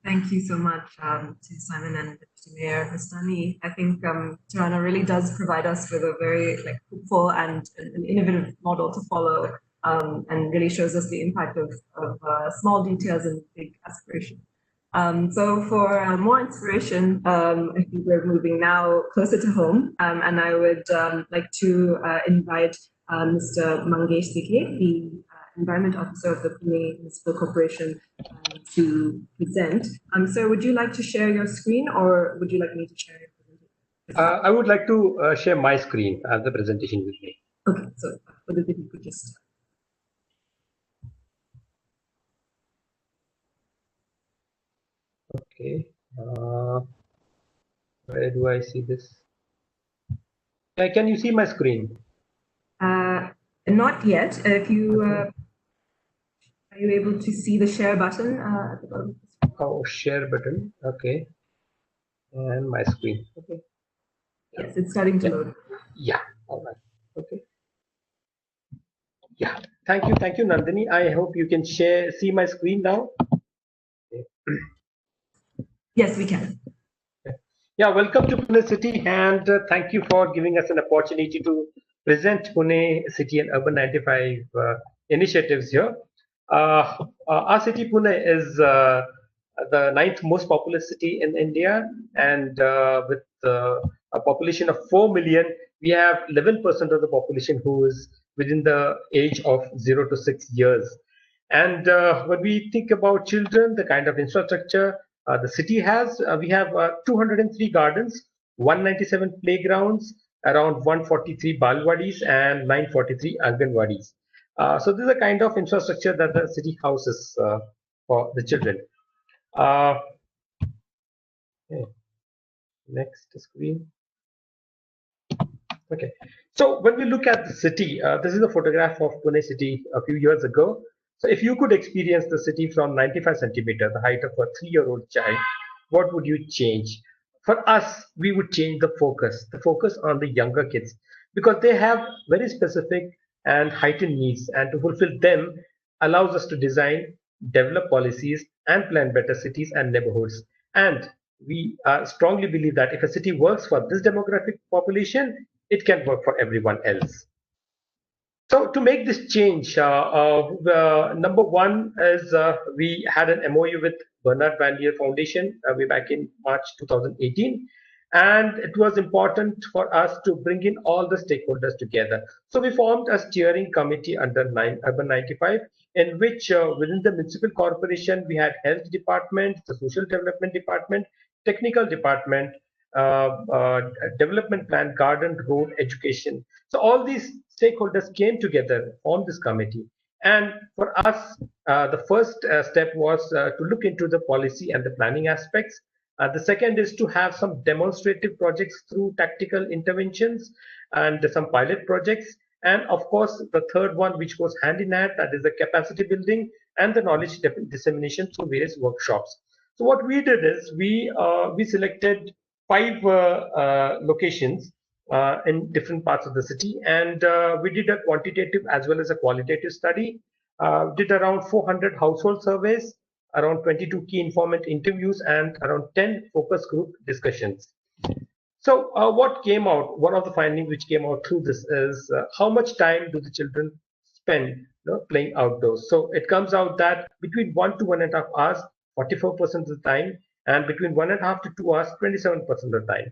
Thank you so much to Simon and Deputy Mayor Ristani. I think Tirana really does provide us with a very hopeful and an innovative model to follow, and really shows us the impact of small details and big aspiration. So for more inspiration, I think we're moving now closer to home, and I would like to invite Mr. Mangesh, the Environment Officer of the Pune Municipal Corporation, to present. So would you like to share your screen, or would you like me to share your presentation? I would like to share my screen as the presentation with me. Okay, so if you could just... Okay, where do I see this? Can you see my screen? Not yet. If you are you able to see the share button at the bottom? Oh, share button. Okay, and my screen. Okay. Yes, it's starting to load. Yeah. All right. Okay. Yeah. Thank you, Nandini. I hope you can see my screen now. Okay. Yes, we can. Yeah, welcome to Pune City, and thank you for giving us an opportunity to present Pune City and Urban 95 initiatives here. Our city, Pune, is the 9th most populous city in India, and with a population of 4 million, we have 11% of the population who is within the age of 0 to 6 years. And when we think about children, the kind of infrastructure the city has, we have 203 gardens, 197 playgrounds, around 143 balwadis, and 943 anganwadis. So this is the kind of infrastructure that the city houses for the children. Okay. Next screen. Okay. So when we look at the city, this is a photograph of Pune city a few years ago. So if you could experience the city from 95 centimeters, the height of a 3-year-old child, what would you change? For us, we would change the focus on the younger kids, because they have very specific and heightened needs, and to fulfill them allows us to design, develop policies, and plan better cities and neighborhoods. And we strongly believe that if a city works for this demographic population, it can work for everyone else. So to make this change, number one is we had an MOU with Bernard Vanlier Foundation way back in March 2018. And it was important for us to bring in all the stakeholders together. So we formed a steering committee under Urban 95, in which within the municipal corporation, we had health department, the social development department, technical department, development plan, garden, road, education. So all these stakeholders came together, formed this committee. And for us, the first step was to look into the policy and the planning aspects. The second is to have some demonstrative projects through tactical interventions and some pilot projects. And of course, the third one, which goes hand in hand, that is the capacity building and the knowledge dissemination through various workshops. So what we did is we selected 5 locations in different parts of the city, and we did a quantitative as well as a qualitative study. Did around 400 household surveys, around 22 key informant interviews, and around 10 focus group discussions. So what came out, one of the findings which came out through this is how much time do the children spend playing outdoors. So it comes out that between 1 to 1.5 hours, 44% of the time, and between 1.5 to 2 hours, 27% of the time.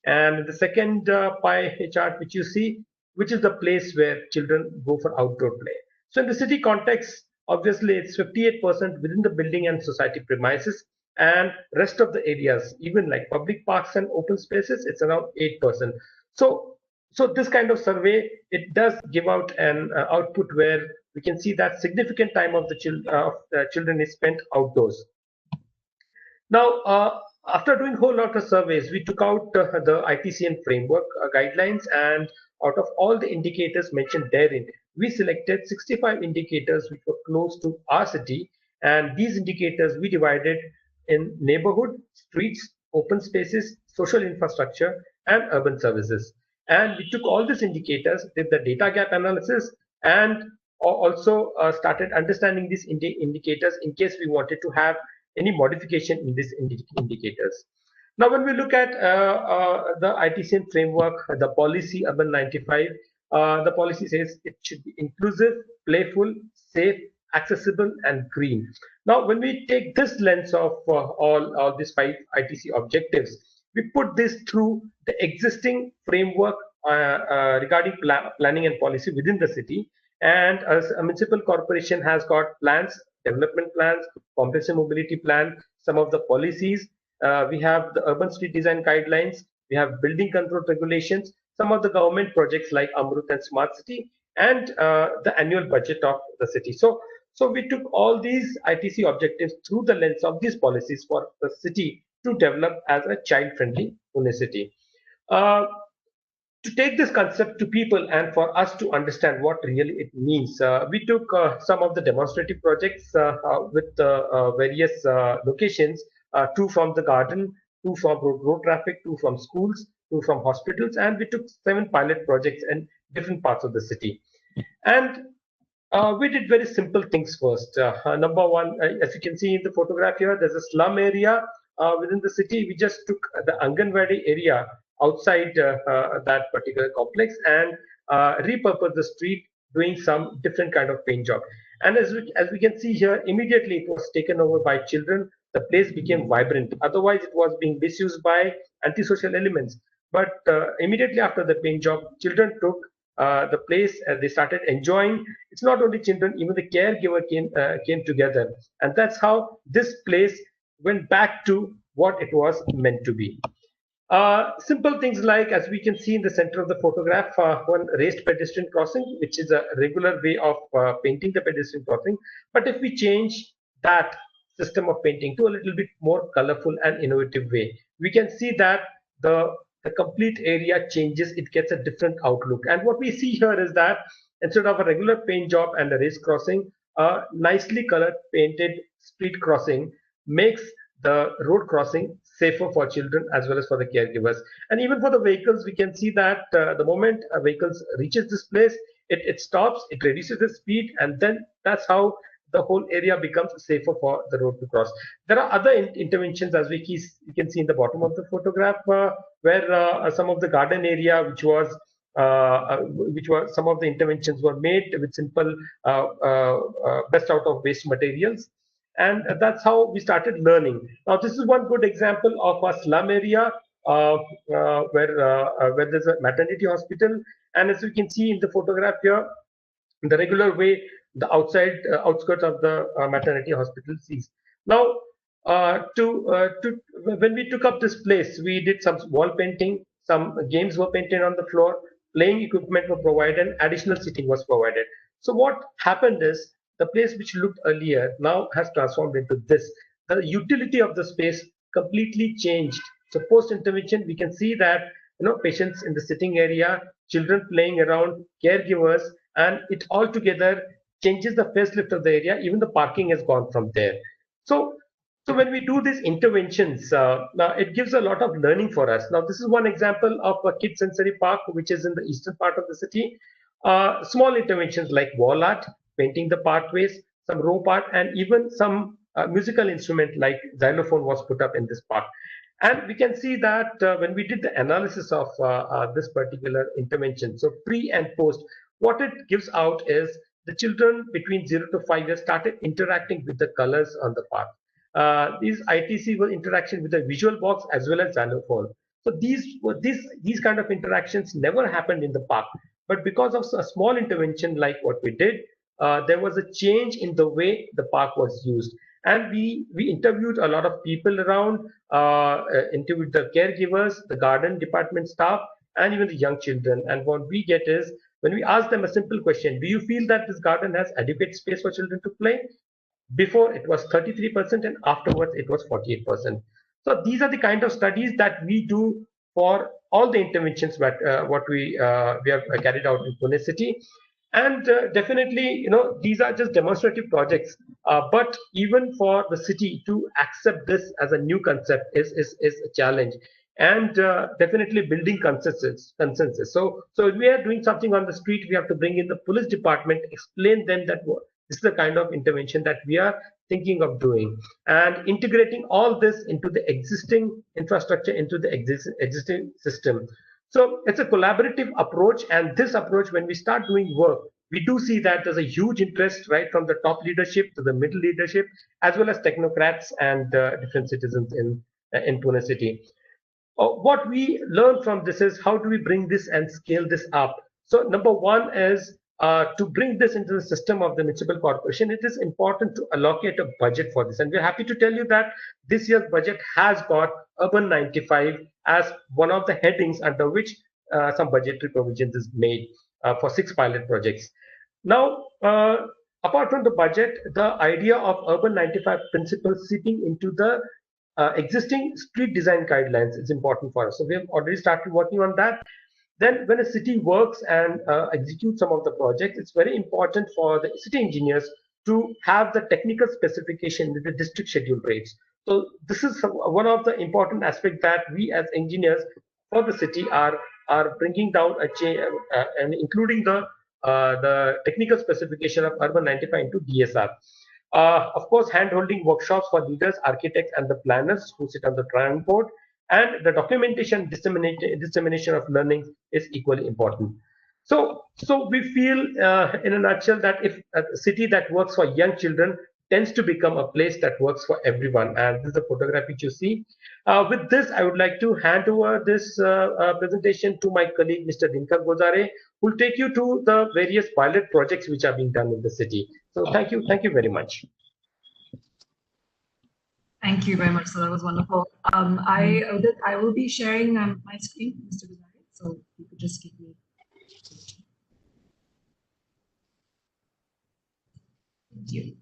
And the second pie chart which you see, which is the place where children go for outdoor play. So in the city context, obviously it's 58% within the building and society premises, and rest of the areas, even like public parks and open spaces, it's around 8%. So this kind of survey, it does give out an output where we can see that significant time of the children is spent outdoors. Now, after doing a whole lot of surveys, we took out the ITCN framework guidelines, and out of all the indicators mentioned therein, we selected 65 indicators which were close to our city, and these indicators we divided in neighborhood, streets, open spaces, social infrastructure, and urban services. And we took all these indicators, did the data gap analysis, and also started understanding these indicators in case we wanted to have any modification in these indicators. Now, when we look at the ITCN framework, the policy Urban 95, the policy says it should be inclusive, playful, safe, accessible, and green. Now, when we take this lens of all these 5 ITC objectives, we put this through the existing framework regarding planning and policy within the city. And as a municipal corporation has got plans, development plans, comprehensive mobility plan, some of the policies. We have the urban street design guidelines. We have building control regulations, some of the government projects like Amrut and Smart City, and the annual budget of the city. So we took all these ITC objectives through the lens of these policies for the city to develop as a child-friendly Pune city. To take this concept to people and for us to understand what really it means, we took some of the demonstrative projects with various locations, 2 from the garden, 2 from road traffic, 2 from schools, 2 from hospitals, and we took 7 pilot projects in different parts of the city. And we did very simple things first. Number one, as you can see in the photograph here, there's a slum area within the city. We just took the Anganwadi area outside that particular complex and repurposed the street, doing some different kind of paint job. And as we can see here, immediately it was taken over by children. The place became vibrant. Otherwise, it was being misused by antisocial elements. But immediately after the paint job, children took the place, they started enjoying. It's not only children, even the caregiver came together. And that's how this place went back to what it was meant to be. Simple things like, as we can see in the center of the photograph, one raised pedestrian crossing, which is a regular way of painting the pedestrian crossing. But if we change that system of painting to a little bit more colorful and innovative way, we can see that the complete area changes, it gets a different outlook. And what we see here is that instead of a regular paint job and a raised crossing, a nicely colored painted street crossing makes the road crossing safer for children as well as for the caregivers. And even for the vehicles, we can see that the moment a vehicle reaches this place, it stops, it reduces the speed, and then that's how the whole area becomes safer for the road to cross. There are other interventions, as we can see in the bottom of the photograph, where some of the garden area, which was some of the interventions were made with simple best out of waste materials. And that's how we started learning. Now, this is one good example of a slum area where there's a maternity hospital. And as you can see in the photograph here, in the regular way, the outside outskirts of the maternity hospital sees. Now, when we took up this place, we did some wall painting, some games were painted on the floor, playing equipment were provided, and additional seating was provided. So what happened is, the place which looked earlier now has transformed into this. The utility of the space completely changed. So post intervention, we can see that patients in the sitting area, children playing around, caregivers, and it all together changes the facelift of the area. Even the parking has gone from there. So when we do these interventions, now it gives a lot of learning for us. Now, this is one example of a kid sensory park, which is in the eastern part of the city. Small interventions like wall art, painting the pathways, some rope art, and even some musical instrument like xylophone was put up in this park. And we can see that when we did the analysis of this particular intervention, so pre and post, what it gives out is the children between 0 to 5 years started interacting with the colors on the park. These ITC were interaction with the visual box as well as xylophone. So these kind of interactions never happened in the park. But because of a small intervention like what we did, there was a change in the way the park was used. And we interviewed a lot of people around, interviewed the caregivers, the garden department staff, and even the young children. And what we get is, when we ask them a simple question, do you feel that this garden has adequate space for children to play? Before it was 33% and afterwards it was 48%. So these are the kind of studies that we do for all the interventions that what we have carried out in Pune city. And definitely, these are just demonstrative projects. But even for the city to accept this as a new concept is a challenge. And definitely building consensus. So if we are doing something on the street, we have to bring in the police department, explain them that this is the kind of intervention that we are thinking of doing, and integrating all this into the existing infrastructure, into the existing system. So it's a collaborative approach, and this approach, when we start doing work, we do see that there's a huge interest right from the top leadership to the middle leadership, as well as technocrats and different citizens in Pune city. What we learn from this is how do we bring this and scale this up. So number one is to bring this into the system of the municipal corporation. It is important to allocate a budget for this, and we're happy to tell you that this year's budget has got Urban 95 as one of the headings under which some budgetary provisions is made for 6 pilot projects. Now, apart from the budget, the idea of Urban 95 principles seeping into the existing street design guidelines is important for us. So we have already started working on that. Then when a city works and executes some of the projects, it's very important for the city engineers to have the technical specification with the district schedule rates. So this is one of the important aspects that we as engineers for the city are bringing down a change and including the technical specification of Urban 95 into DSR. Of course, hand-holding workshops for leaders, architects, and the planners who sit on the drawing board, and the documentation dissemination of learning is equally important. So we feel in a nutshell that if a city that works for young children tends to become a place that works for everyone. And this is the photograph which you see. With this, I would like to hand over this presentation to my colleague, Mr. Dinkar Gojare, who will take you to the various pilot projects which are being done in the city. So thank you very much. Thank you very much. So that was wonderful. I will be sharing my screen, Mr. Gojare. So you could just give me. Thank you.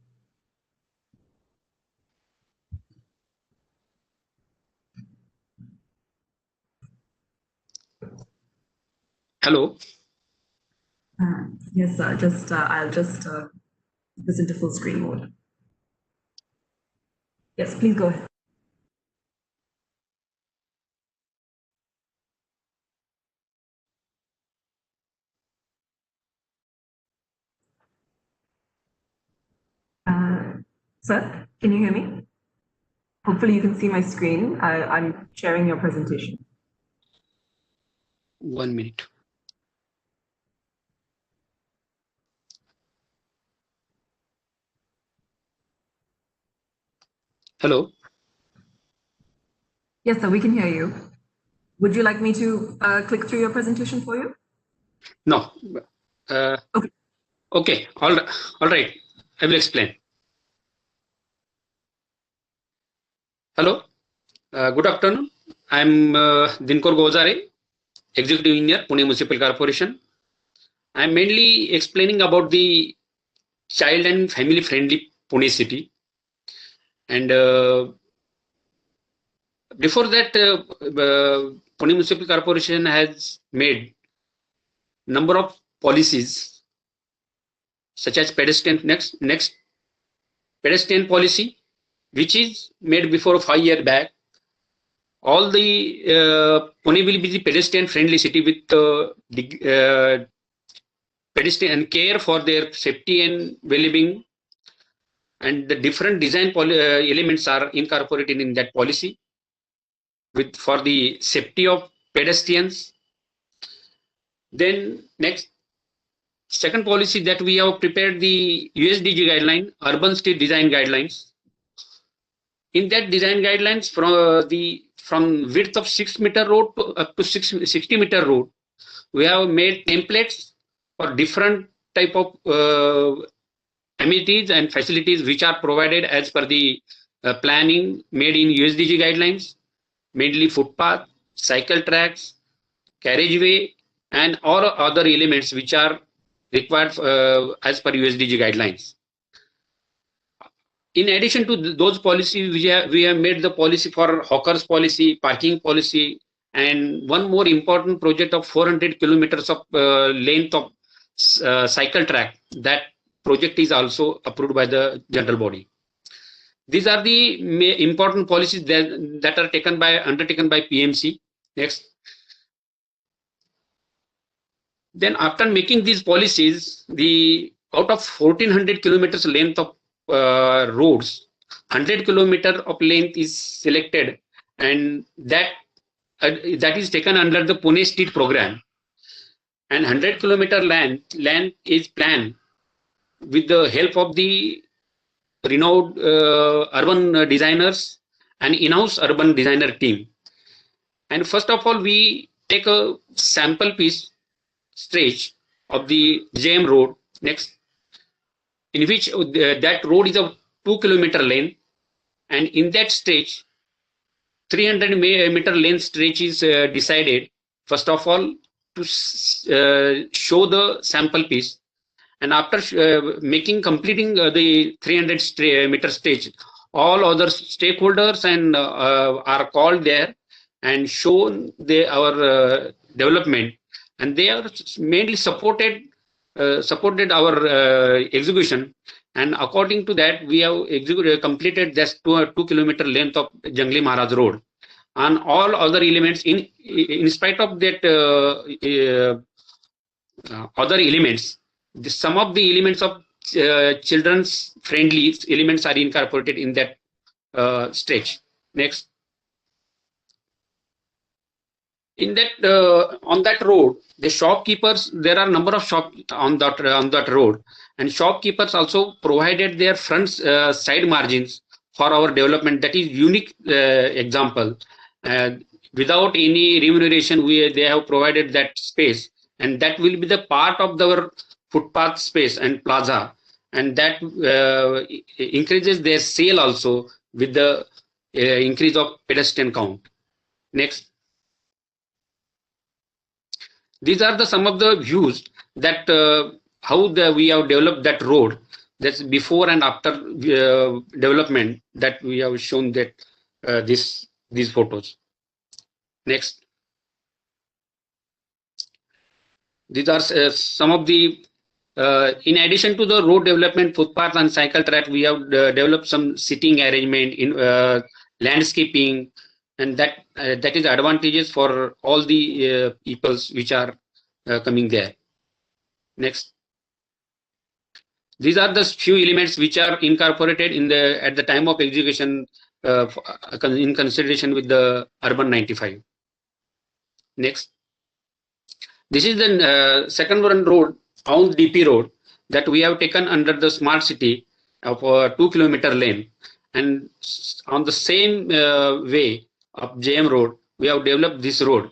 Hello. Yes, sir. I'll just this into full screen mode. Yes, please go ahead. Sir, can you hear me? Hopefully you can see my screen. I'm sharing your presentation. 1 minute. Hello. Yes, sir, we can hear you. Would you like me to click through your presentation for you? No. Okay. Okay. All right. I will explain. Hello. Good afternoon. I'm Dinkar Gojare, Executive Engineer, Pune Municipal Corporation. I'm mainly explaining about the child and family friendly Pune city. And before that, Pune Municipal Corporation has made number of policies such as pedestrian next pedestrian policy, which is made before 5 years back. All the Pune will be the pedestrian friendly city with pedestrian care for their safety and well-being, and the different design elements are incorporated in that policy for the safety of pedestrians. Then next, second policy that we have prepared, the USDG guideline, urban street design guidelines. In that design guidelines, from width of 6-meter road to up to 60-meter road, we have made templates for different type of amenities and facilities which are provided as per the planning made in USDG guidelines, mainly footpath, cycle tracks, carriageway, and all other elements which are required as per USDG guidelines. In addition to those policies, we have made the policy for hawkers policy, parking policy, and one more important project of 400 kilometers of length of cycle track. That project is also approved by the general body. These are the important policies that are undertaken by PMC. Next. Then after making these policies, out of 1400 kilometers length of roads, 100 kilometer of length is selected, and that is taken under the Pune Street program, and 100 kilometer land is planned with the help of the renowned urban designers and in-house urban designer team. And first of all, we take a sample piece stretch of the JM road, next, in which that road is of 2-kilometer length, and in that stretch 300-meter length stretch is decided first of all to show the sample piece, and after completing the 300-meter stretch, all other stakeholders and are called there and shown our development, and they are mainly supported our execution, and according to that we have completed this 2-kilometer length of Jangli Maharaj Road, and all other elements in spite of that other elements, some of the elements of children's friendly elements are incorporated in that stretch. Next. In that on that road, the shopkeepers, there are a number of shops on that road, and shopkeepers also provided their front side margins for our development. That is unique example. Without any remuneration, they have provided that space, and that will be the part of our footpath space and plaza, and that increases their sale also with the increase of pedestrian count. Next. These are some of the views that how we have developed that road. That's before and after development that we have shown that these photos. Next. These are some of the in addition to the road development, footpath and cycle track, we have developed some sitting arrangement in landscaping, and that is advantageous for all the peoples which are coming there. Next. These are the few elements which are incorporated at the time of execution in consideration with the Urban 95. Next. This is the second one road, Ound DP road, that we have taken under the smart city of 2-kilometer length, and on the same way of JM road, we have developed this road.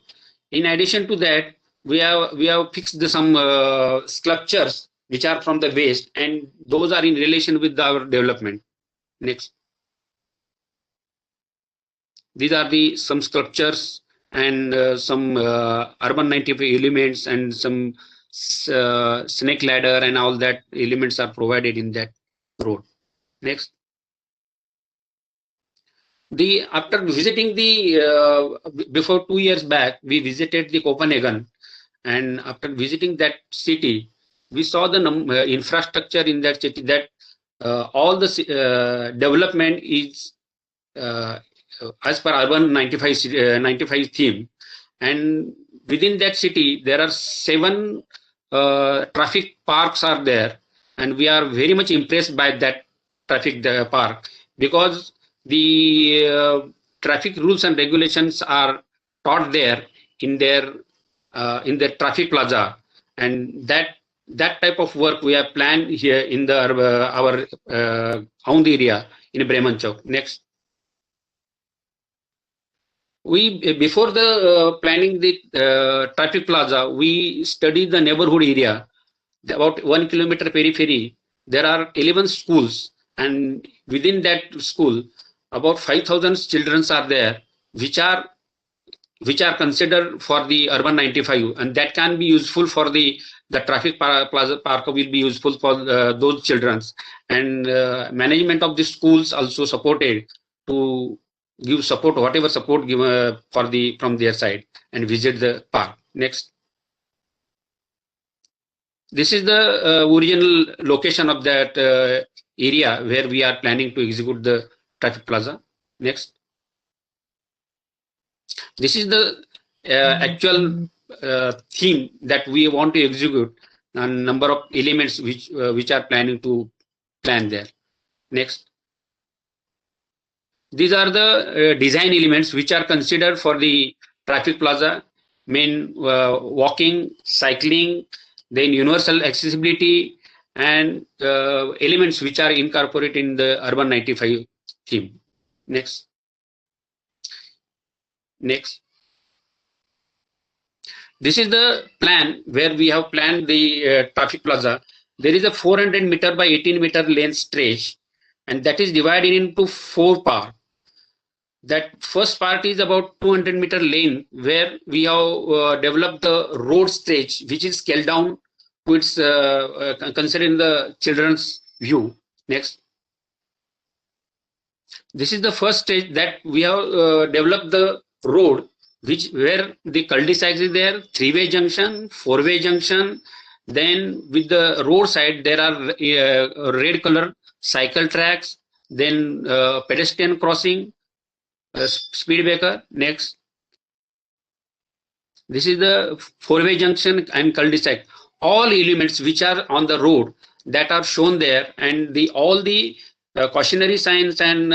In addition to that, we have fixed some sculptures which are from the waste, and those are in relation with our development. Next. These are some sculptures and some Urban 95 elements and some snake ladder and all that elements are provided in that road. Next. After visiting before 2 years back, we visited the Copenhagen, And after visiting that city, we saw the infrastructure in that city, that all the development is as per urban 95 theme. And within that city, there are 7 traffic parks are there, and we are very much impressed by that traffic park, because the traffic rules and regulations are taught there in their traffic plaza, and that type of work we have planned here in the our own area in Bremen Chowk. Next. We before the planning the traffic plaza, we studied the neighborhood area. About 1 kilometer periphery, there are 11 schools, and within that school, about 5,000 children are there, which are considered for the urban 95, and that can be useful for the traffic plaza park will be useful for those children. And management of the schools also supported to give support, whatever support given from their side, and visit the park. Next. This is the original location of that area where we are planning to execute the traffic plaza. Next. This is the actual theme that we want to execute, a number of elements which are planning to plan there. Next. These are the design elements which are considered for the traffic plaza: main walking, cycling, then universal accessibility, and elements which are incorporated in the urban 95 theme. Next. Next. This is the plan where we have planned the traffic plaza. There is a 400 meter by 18 meter lane stretch, and that is divided into 4 parts. That first part is about 200 meter lane, where we have developed the road stretch, which is scaled down to its considering the children's view. Next. This is the first stage that we have developed the road, where the cul-de-sac is there, 3-way junction, 4-way junction. Then with the road side, there are red color cycle tracks, then pedestrian crossing, speed breaker. Next. This is the 4-way junction and cul-de-sac. All elements which are on the road that are shown there, and all the cautionary signs and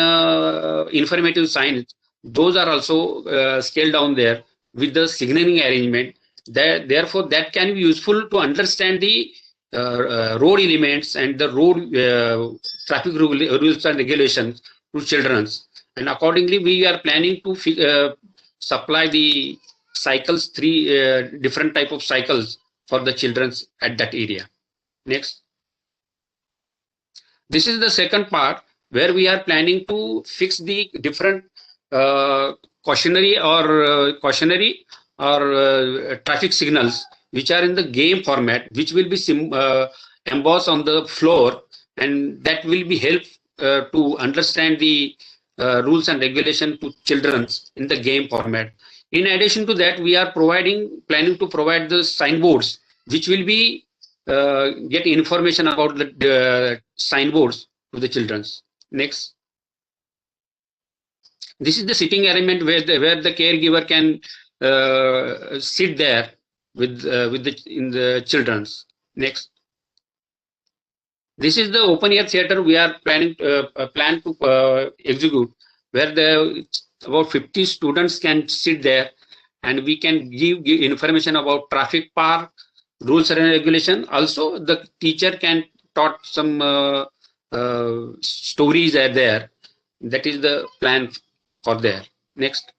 informative signs, those are also scaled down there with the signaling arrangement. Therefore, that can be useful to understand the road elements and the road traffic rules and regulations to children. And accordingly, we are planning to supply the cycles, 3 different type of cycles for the children at that area. Next. This is the second part where we are planning to fix the different cautionary or traffic signals which are in the game format, which will be embossed on the floor, and that will be help to understand the rules and regulation to children in the game format. In addition to that, we are planning to provide the signboards, which will be get information about the signboards to the children. Next. This is the sitting arrangement where the caregiver can sit there with the children's. Next. This is the open air theater we are planning to execute, where about 50 students can sit there, and we can give information about traffic park, rules and regulation. Also, the teacher can taught some stories are there. That is the plan for there. Next.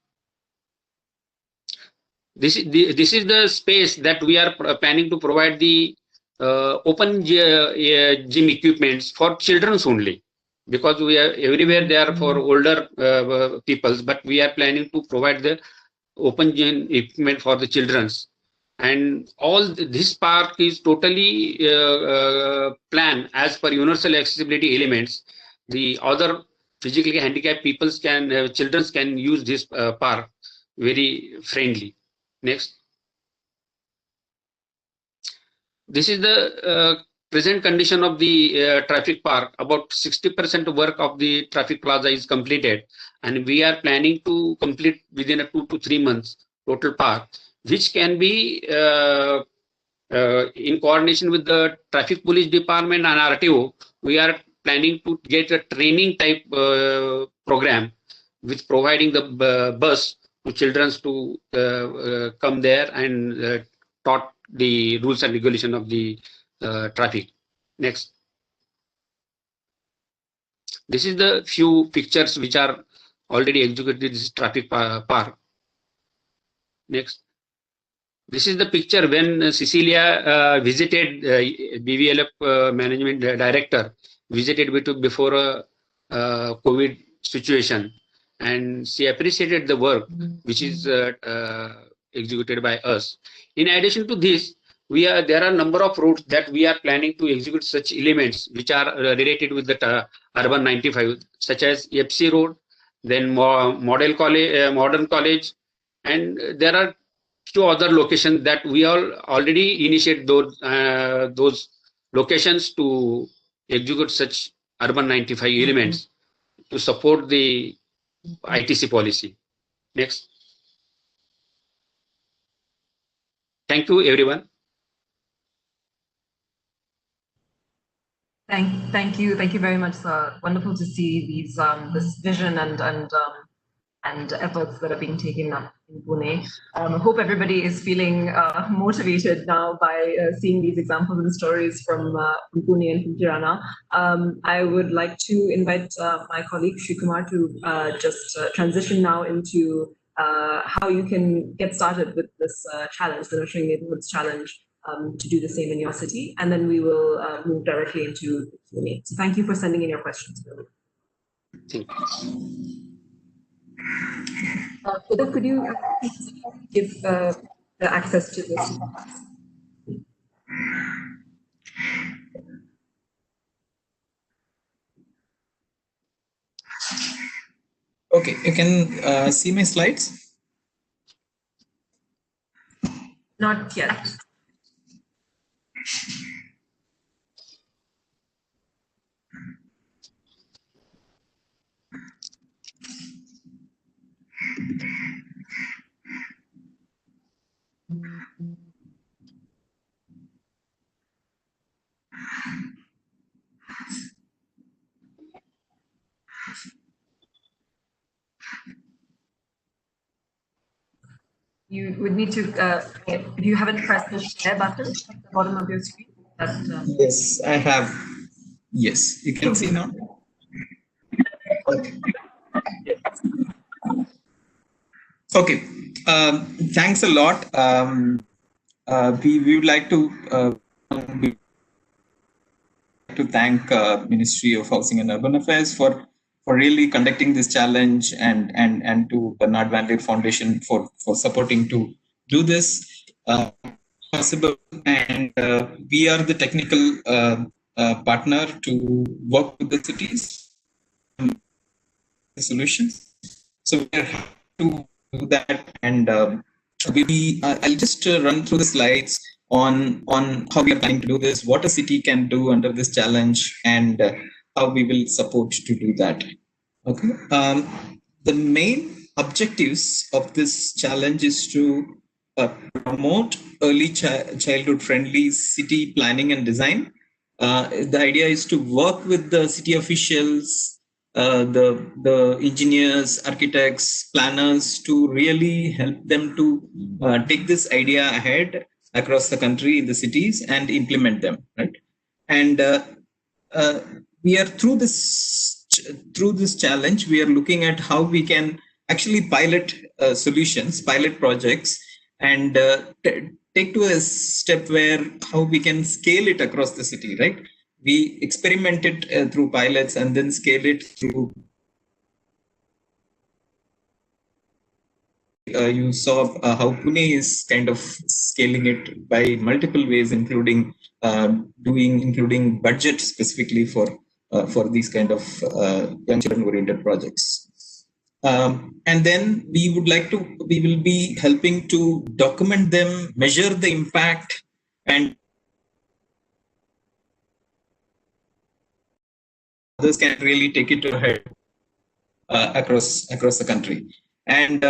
This is the space that we are planning to provide the open gym equipments for children only, because we are everywhere they are for older peoples, but we are planning to provide the open gym equipment for the children's. And all this park is totally planned as per universal accessibility elements. The other physically handicapped peoples children can use this park very friendly. Next. This is the present condition of the traffic park. About 60% work of the traffic plaza is completed, and we are planning to complete within 2 to 3 months total park, which can be in coordination with the traffic police department and RTO. We are planning to get a training type program with providing the bus to children to come there and taught the rules and regulation of the traffic. Next. This is the few pictures which are already executed this traffic park. Next. This is the picture when Cecilia visited BVLF management director, visited before a COVID situation, and she appreciated the work which is executed by us. In addition to this, there are a number of routes that we are planning to execute such elements which are related with the Urban 95, such as FC Road, then Modern College, and there are few other locations that we all already initiate those locations to execute such Urban 95 elements to support the ITC policy. Next. Thank you, everyone. Thank you very much, sir. Wonderful to see these this vision and efforts that are being taken up in Pune. I hope everybody is feeling motivated now by seeing these examples and stories from Pune and from Tirana. I would like to invite my colleague Sree Kumar to just transition now into how you can get started with this challenge, the Nurturing Neighborhoods Challenge, to do the same in your city, and then we will move directly into the Q&A. So thank you for sending in your questions. Thank you. Could you give the access to this? Okay, you can see my slides? Not yet. You would need to, if you haven't pressed the share button at the bottom of your screen. Yes, I have. Yes, you can see now. Okay. Okay. Thanks a lot. We would like to thank Ministry of Housing and Urban Affairs for really conducting this challenge, and to Bernard Van Leer Foundation for supporting to do this possible. And we are the technical partner to work with the cities solutions. So we are happy to do that, and I'll just run through the slides on how we are planning to do this, what a city can do under this challenge, and how we will support to do that. Okay. The main objectives of this challenge is to promote early childhood friendly city planning and design. The idea is to work with the city officials, the engineers, architects, planners, to really help them to take this idea ahead across the country in the cities and implement them, right? And we are through this challenge, we are looking at how we can actually pilot solutions, pilot projects, and take to a step where how we can scale it across the city, right? We experiment it through pilots and then scale it through. You saw how Pune is kind of scaling it by multiple ways, including including budget specifically for these kind of young children-oriented projects. And then we will be helping to document them, measure the impact, and others can really take it to a head across the country. And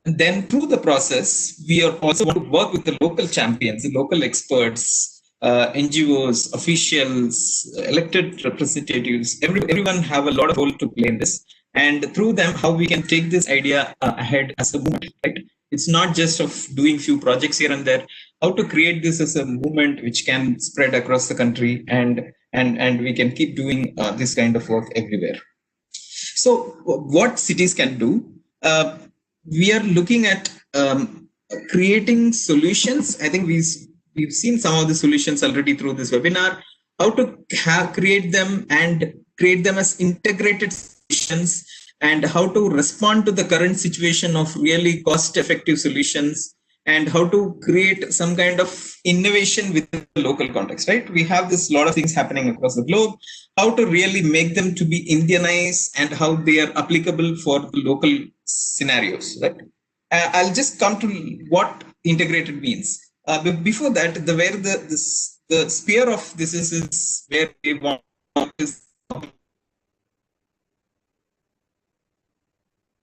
then through the process, we are also want to work with the local champions, the local experts, NGOs, officials, elected representatives. Everyone have a lot of role to play in this. And through them, how we can take this idea ahead as a movement, right? It's not just of doing few projects here and there. How to create this as a movement which can spread across the country, and we can keep doing this kind of work everywhere. So what cities can do? We are looking at creating solutions. I think we've seen some of the solutions already through this webinar. How to create them as integrated solutions, and how to respond to the current situation of really cost-effective solutions, and how to create some kind of innovation within the local context, right? We have this lot of things happening across the globe. How to really make them to be Indianized and how they are applicable for the local scenarios, right? I'll just come to what integrated means. But before that, where the sphere of this is where we want is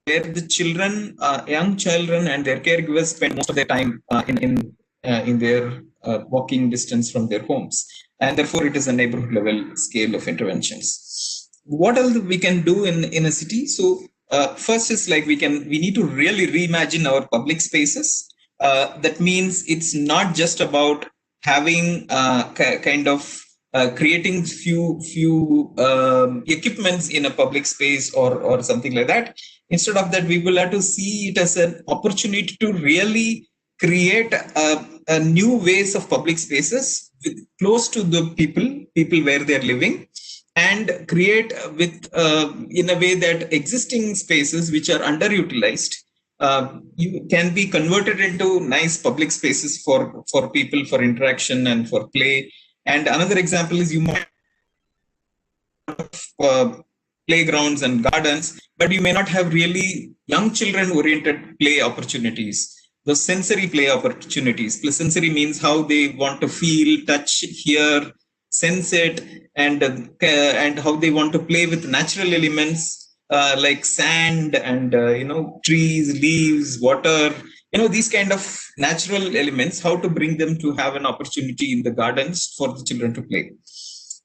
where the children, young children and their caregivers spend most of their time in their walking distance from their homes. And therefore, it is a neighborhood level scale of interventions. What else we can do in a city? So first is like we need to really reimagine our public spaces. That means it's not just about having creating few equipments in a public space or something like that. Instead of that, we will have to see it as an opportunity to really create a new ways of public spaces close to the people where they're living, and create with in a way that existing spaces which are underutilized you can be converted into nice public spaces for people, for interaction and for play. And another example is you might have playgrounds and gardens, but you may not have really young children oriented play opportunities. Those sensory play opportunities. Sensory means how they want to feel, touch, hear, sense it, and how they want to play with natural elements like sand and trees, leaves, water. These kind of natural elements. How to bring them to have an opportunity in the gardens for the children to play.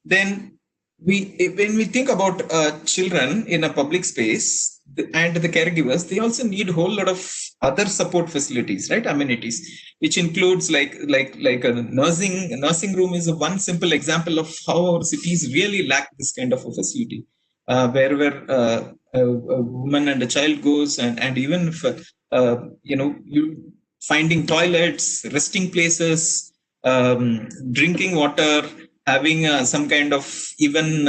Then when we think about children in a public space and the caregivers, they also need a whole lot of other support facilities, right? Amenities, which includes like a nursing room is one simple example of how our cities really lack this kind of a facility, wherever a woman and a child goes, and even if you finding toilets, resting places, drinking water, having some kind of even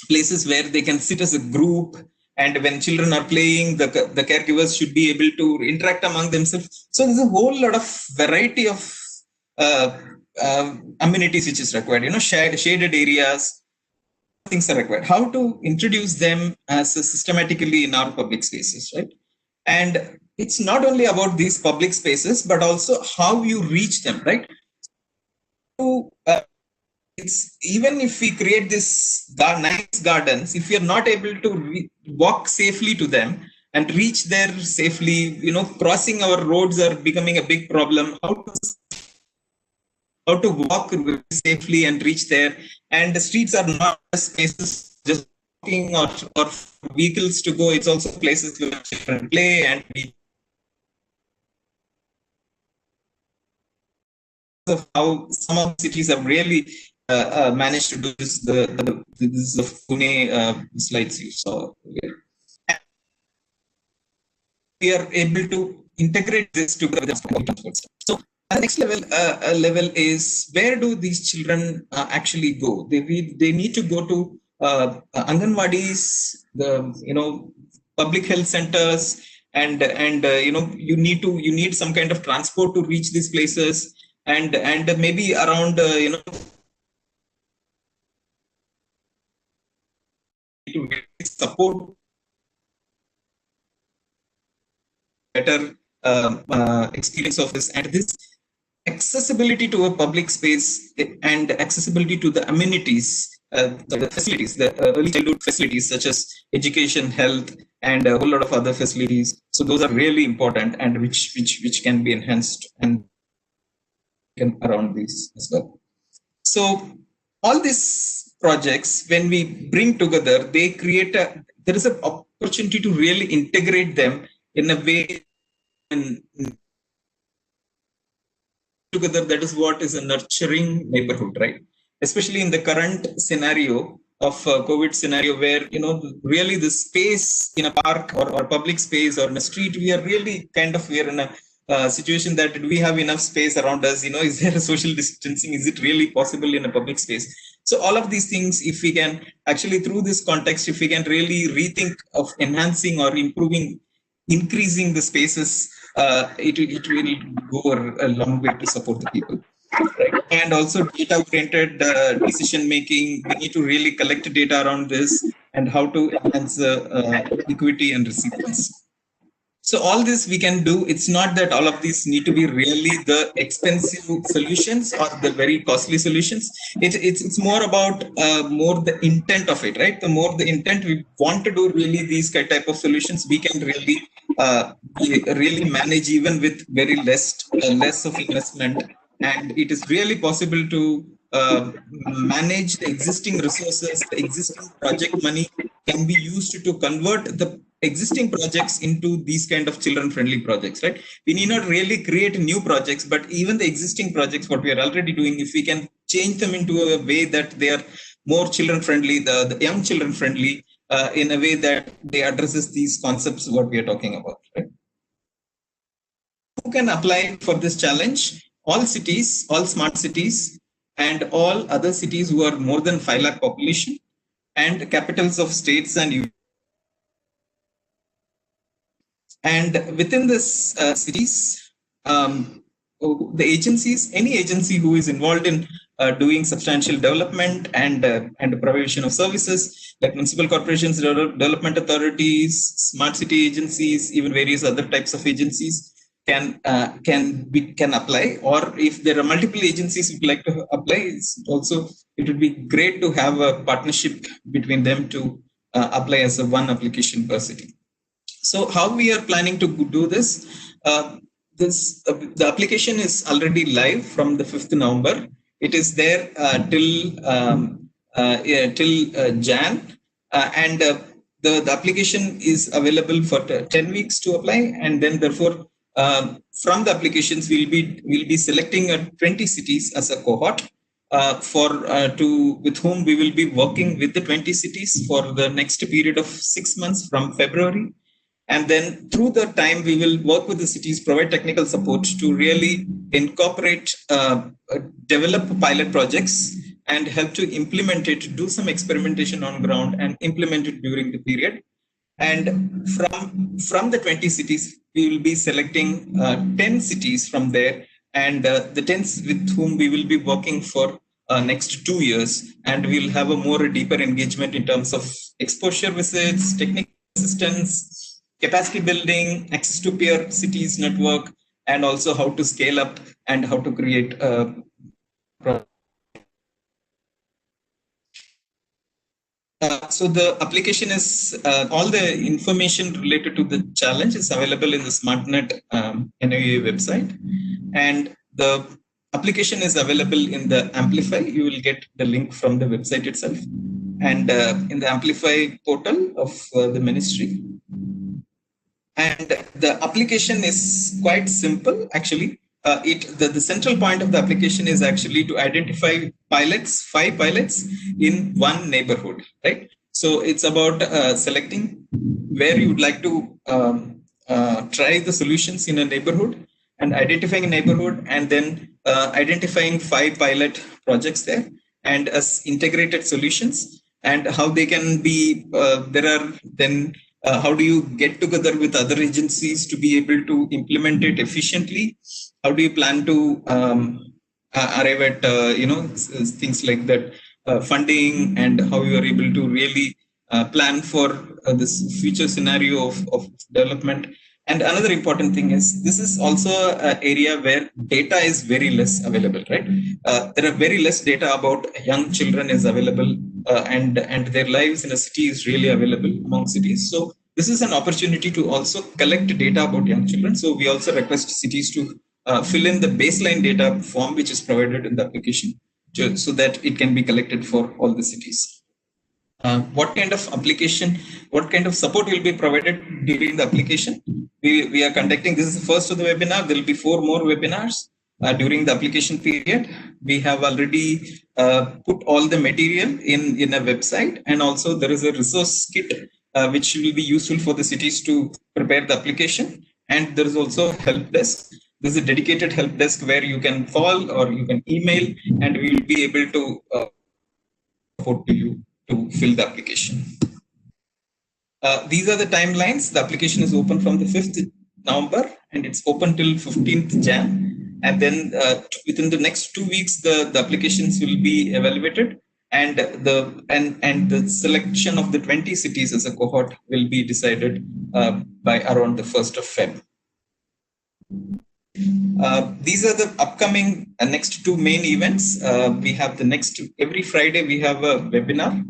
places where they can sit as a group, and when children are playing, the caregivers should be able to interact among themselves. So there's a whole lot of variety of amenities which is required. Shaded areas, things are required. How to introduce them as systematically in our public spaces, right? And it's not only about these public spaces, but also how you reach them, right? So, it's even if we create this nice gardens, if we are not able to walk safely to them and reach there safely, crossing our roads are becoming a big problem. How to walk safely and reach there, and the streets are not spaces just walking or vehicles to go. It's also places where children play and of how some of the cities have really managed to do this. This is the Pune slides you saw here. We are able to integrate this together. So the next level is, where do these children actually go? They need to go to Anganwadis, the public health centers, and you need some kind of transport to reach these places, and maybe around to support better experience of this, and this accessibility to a public space and accessibility to the amenities the facilities, the early childhood facilities such as education, health, and a whole lot of other facilities. So those are really important, and which can be enhanced and around these as well. So all these projects, when we bring together, they create there is an opportunity to really integrate them in a way and together. That is what is a nurturing neighborhood, right? Especially in the current scenario of COVID scenario, where really the space in a park or public space or in a street, we are really we're in a situation that do we have enough space around us? Is there a social distancing? Is it really possible in a public space? So all of these things, if we can actually through this context, if we can really rethink of enhancing or improving, increasing the spaces, it will go a long way to support the people. Right. And also data-oriented decision making. We need to really collect data around this and how to enhance equity and resilience. So all this we can do. It's not that all of these need to be really the expensive solutions or the very costly solutions. It's more about more the intent of it, right? The more the intent we want to do really these type of solutions, we can really manage even with very less of investment. And it is really possible to manage the existing resources. The existing project money can be used to convert the existing projects into these kind of children-friendly projects, right? We need not really create new projects, but even the existing projects, what we are already doing, if we can change them into a way that they are more children-friendly, the young children-friendly, in a way that they addresses these concepts, what we are talking about, right? Who can apply for this challenge? All cities, all smart cities, and all other cities who are more than 5 lakh population, and capitals of states and within this cities, the agencies, any agency who is involved in doing substantial development and provision of services, like municipal corporations, development authorities, smart city agencies, even various other types of agencies can apply. Or if there are multiple agencies who would like to apply, it would be great to have a partnership between them to apply as a one application per city. So how we are planning to do this? The application is already live from the 5th November. It is there till Jan, and the application is available for 10 weeks to apply, and then therefore from the applications we'll be selecting 20 cities as a cohort with whom we will be working with the 20 cities for the next period of 6 months from February. And then through the time, we will work with the cities, provide technical support to really incorporate, develop pilot projects and help to implement it, do some experimentation on ground and implement it during the period. And from the 20 cities, we will be selecting 10 cities from there, and the 10 with whom we will be working for next 2 years. And we'll have a more deeper engagement in terms of exposure visits, technical assistance, capacity building, access to peer cities network, and also how to scale up and how to create a so the application is all the information related to the challenge is available in the SmartNet NOA website, and the application is available in the Amplify. You will get the link from the website itself, and in the Amplify portal of the ministry. And the application is quite simple, actually. The central point of the application is actually to identify 5 pilots in one neighborhood, right? So it's about selecting where you would like to try the solutions in a neighborhood, and identifying a neighborhood, and then identifying 5 pilot projects there and as integrated solutions, and how they can be, how do you get together with other agencies to be able to implement it efficiently? How do you plan to arrive at things like that, funding, and how you are able to really plan for this future scenario of development? And another important thing is this is also an area where data is very less available, right? There are very less data about young children is available and their lives in a city is really available among cities. So this is an opportunity to also collect data about young children. So we also request cities to fill in the baseline data form which is provided in the application so that it can be collected for all the cities. What kind of application, what kind of support will be provided during the application? We are conducting, this is the first of the webinar. There will be 4 more webinars during the application period. We have already put all the material in a website, and also there is a resource kit which will be useful for the cities to prepare the application. And there is also a help desk. There's a dedicated help desk where you can call or you can email, and we will be able to support you to fill the application. These are the timelines. The application is open from the 5th November and it's open till 15th Jan. And then within the next 2 weeks, the applications will be evaluated, and the selection of the 20 cities as a cohort will be decided by around the 1st of Feb. These are the upcoming next 2 main events. We have the next, every Friday we have a webinar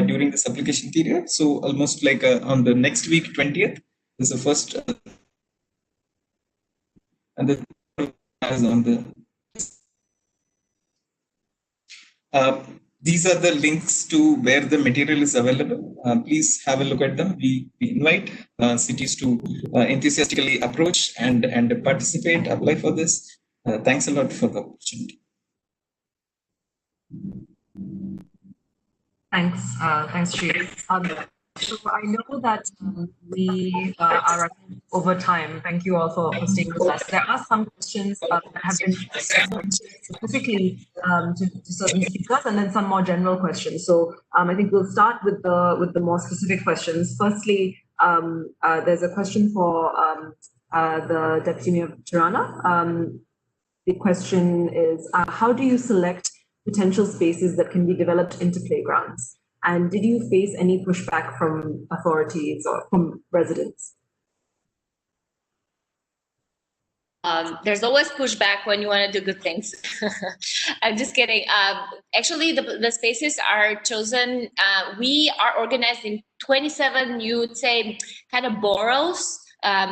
during this application period. So almost like on the next week, 20th, is the first, and the is on the. These are the links to where the material is available. Please have a look at them. We invite cities to enthusiastically approach and participate, apply for this. Thanks a lot for the opportunity. Thanks, Sree. So I know that we are running over time. Thank you all for staying with us. There are some questions that have been specifically to certain speakers, and then some more general questions. So I think we'll start with the more specific questions. Firstly, there's a question for the Deputy Mayor of Tirana. The question is, how do you select potential spaces that can be developed into playgrounds? And did you face any pushback from authorities or from residents? There's always pushback when you want to do good things. I'm just kidding. Actually, the spaces are chosen. We are organized in 27, you would say, kind of boroughs.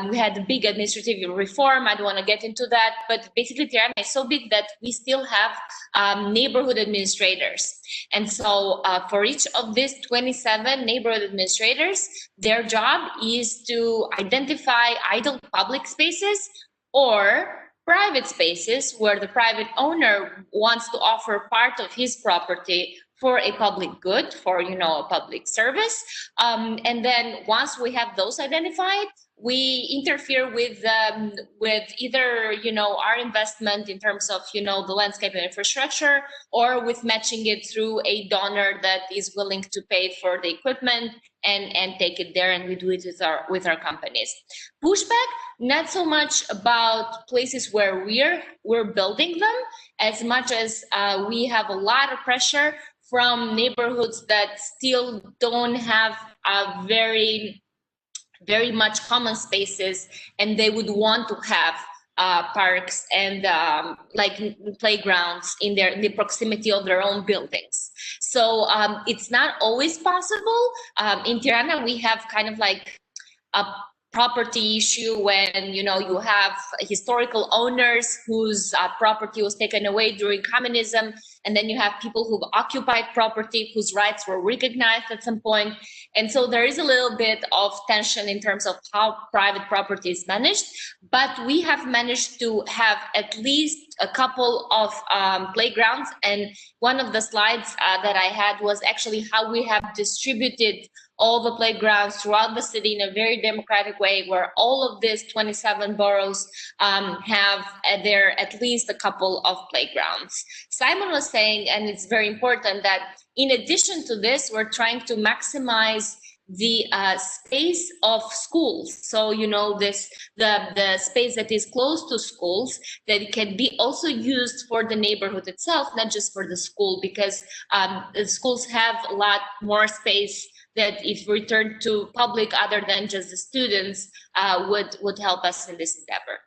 We had a big administrative reform. I don't want to get into that, but basically Tirana is so big that we still have neighborhood administrators. And so for each of these 27 neighborhood administrators, their job is to identify idle public spaces or private spaces where the private owner wants to offer part of his property for a public good, for a public service. And then once we have those identified, we interfere with either our investment in terms of the landscape and infrastructure, or with matching it through a donor that is willing to pay for the equipment and take it there, and we do it with our companies. Pushback, not so much about places where we're building them, as much as we have a lot of pressure from neighborhoods that still don't have a very much common spaces, and they would want to have parks and like playgrounds in the proximity of their own buildings. So it's not always possible. In Tirana, we have kind of like a property issue when you have historical owners whose property was taken away during communism, and then you have people who've occupied property whose rights were recognized at some point. And so there is a little bit of tension in terms of how private property is managed, but we have managed to have at least a couple of playgrounds. And one of the slides that I had was actually how we have distributed all the playgrounds throughout the city in a very democratic way, where all of these 27 boroughs have there at least a couple of playgrounds. Simon was saying, and it's very important, that in addition to this, we're trying to maximize the space of schools. So the space that is close to schools, that it can be also used for the neighborhood itself, not just for the school, because the schools have a lot more space that if returned to public other than just the students would help us in this endeavor.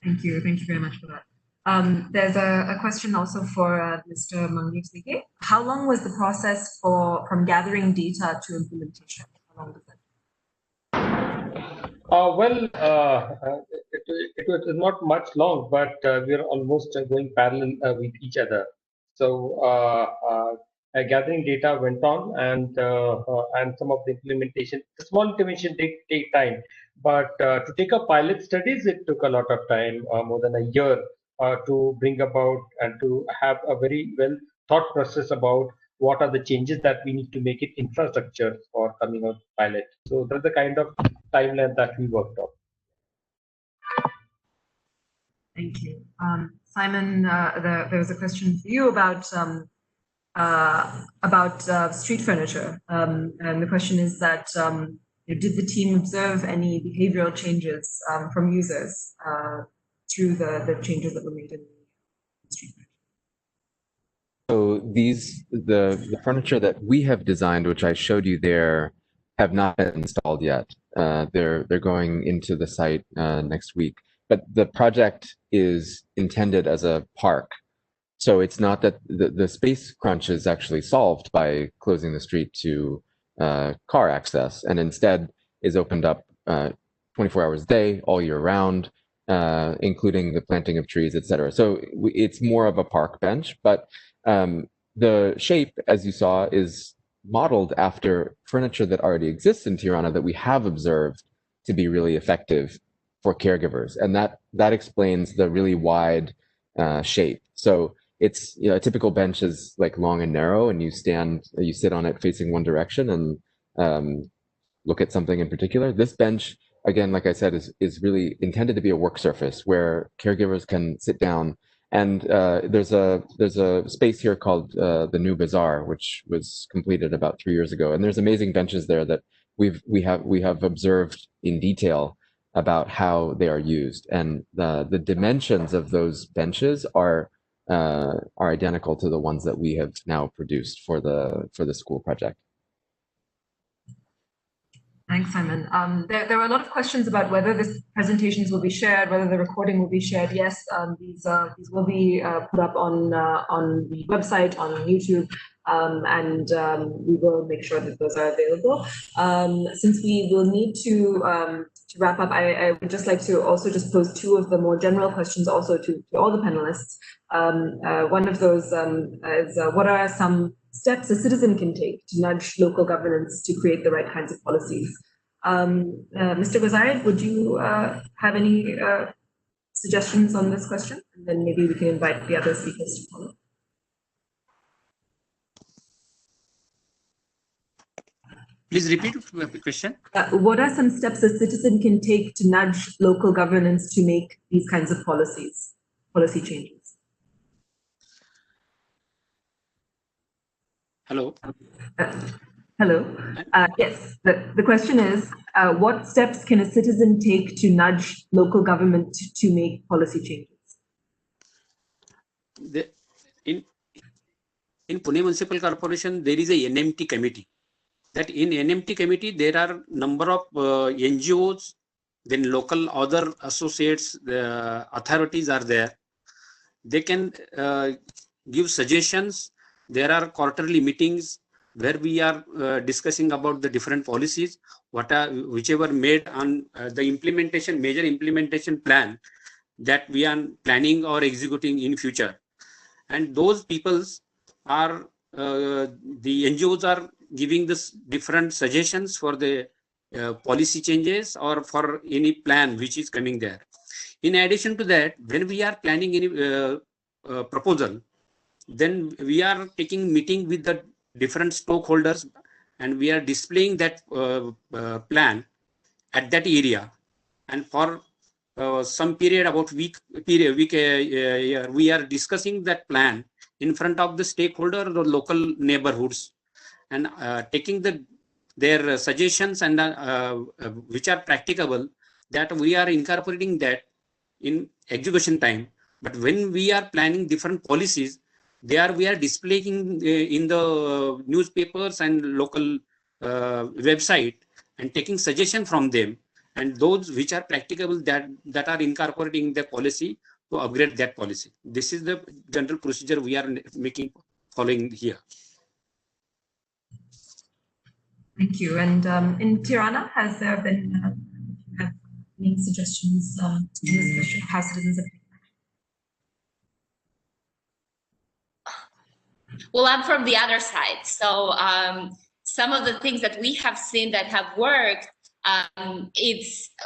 Thank you very much for that. There's a question also for Mr. Mangesh. How long was the process from gathering data to implementation? How long was that? It was not much long, but we are almost going parallel with each other. So gathering data went on, and some of the implementation, the small implementation did take time. But to take up pilot studies, it took a lot of time, more than a year, to bring about and to have a very well thought process about what are the changes that we need to make it infrastructure for coming out pilot. So that's the kind of timeline that we worked on. Thank you. Simon, there was a question for you about street furniture. And the question is that did the team observe any behavioral changes from users through the changes that were made in the street furniture? So the furniture that we have designed, which I showed you there, have not been installed yet. They're going into the site next week. But the project is intended as a park. So it's not that the space crunch is actually solved by closing the street to car access, and instead is opened up 24 hours a day, all year round, including the planting of trees, etc. So it's more of a park bench, but the shape, as you saw, is modeled after furniture that already exists in Tirana that we have observed to be really effective for caregivers, and that explains the really wide shape. So it's, a typical bench is like long and narrow, and you sit on it facing one direction and look at something in particular. This bench, again, like I said, is really intended to be a work surface where caregivers can sit down. And there's a space here called the New Bazaar, which was completed about 3 years ago, and there's amazing benches there that we have observed in detail about how they are used, and the dimensions of those benches are identical to the ones that we have now produced for the school project. Thanks, Simon. There were a lot of questions about whether these presentations will be shared, whether the recording will be shared. Yes, these will be put up on the website, on YouTube, and we will make sure that those are available. Since we will need to wrap up, I would just like to also just pose two of the more general questions also to all the panelists. One of those is what are some steps a citizen can take to nudge local governance to create the right kinds of policies? Mr. Gojare, would you have any suggestions on this question? And then maybe we can invite the other speakers to follow. Please repeat the question. What are some steps a citizen can take to nudge local governance to make these kinds of policy changes? Hello. Hello. Yes, the question is, what steps can a citizen take to nudge local government to make policy changes? In Pune Municipal Corporation, there is a NMT committee. That in NMT committee, there are number of NGOs, then local other associates, the authorities are there. They can give suggestions. There are quarterly meetings where we are discussing about the different policies, whichever made on the major implementation plan that we are planning or executing in future. And those peoples are, the NGOs are giving this different suggestions for the policy changes or for any plan which is coming there. In addition to that, when we are planning any proposal, then we are taking meeting with the different stakeholders and we are displaying that plan at that area. And for some period, about week, we are discussing that plan in front of the stakeholder, the local neighborhoods, and taking their suggestions and which are practicable, that we are incorporating that in execution time. But when we are planning different policies, we are displaying in the newspapers and local website and taking suggestion from them, and those which are practicable that are incorporating the policy, to upgrade that policy. This is the general procedure we are following here. Thank you. And in Tirana, has there been any suggestions in this question? How citizens have... Well, I'm from the other side. So some of the things that we have seen that have worked,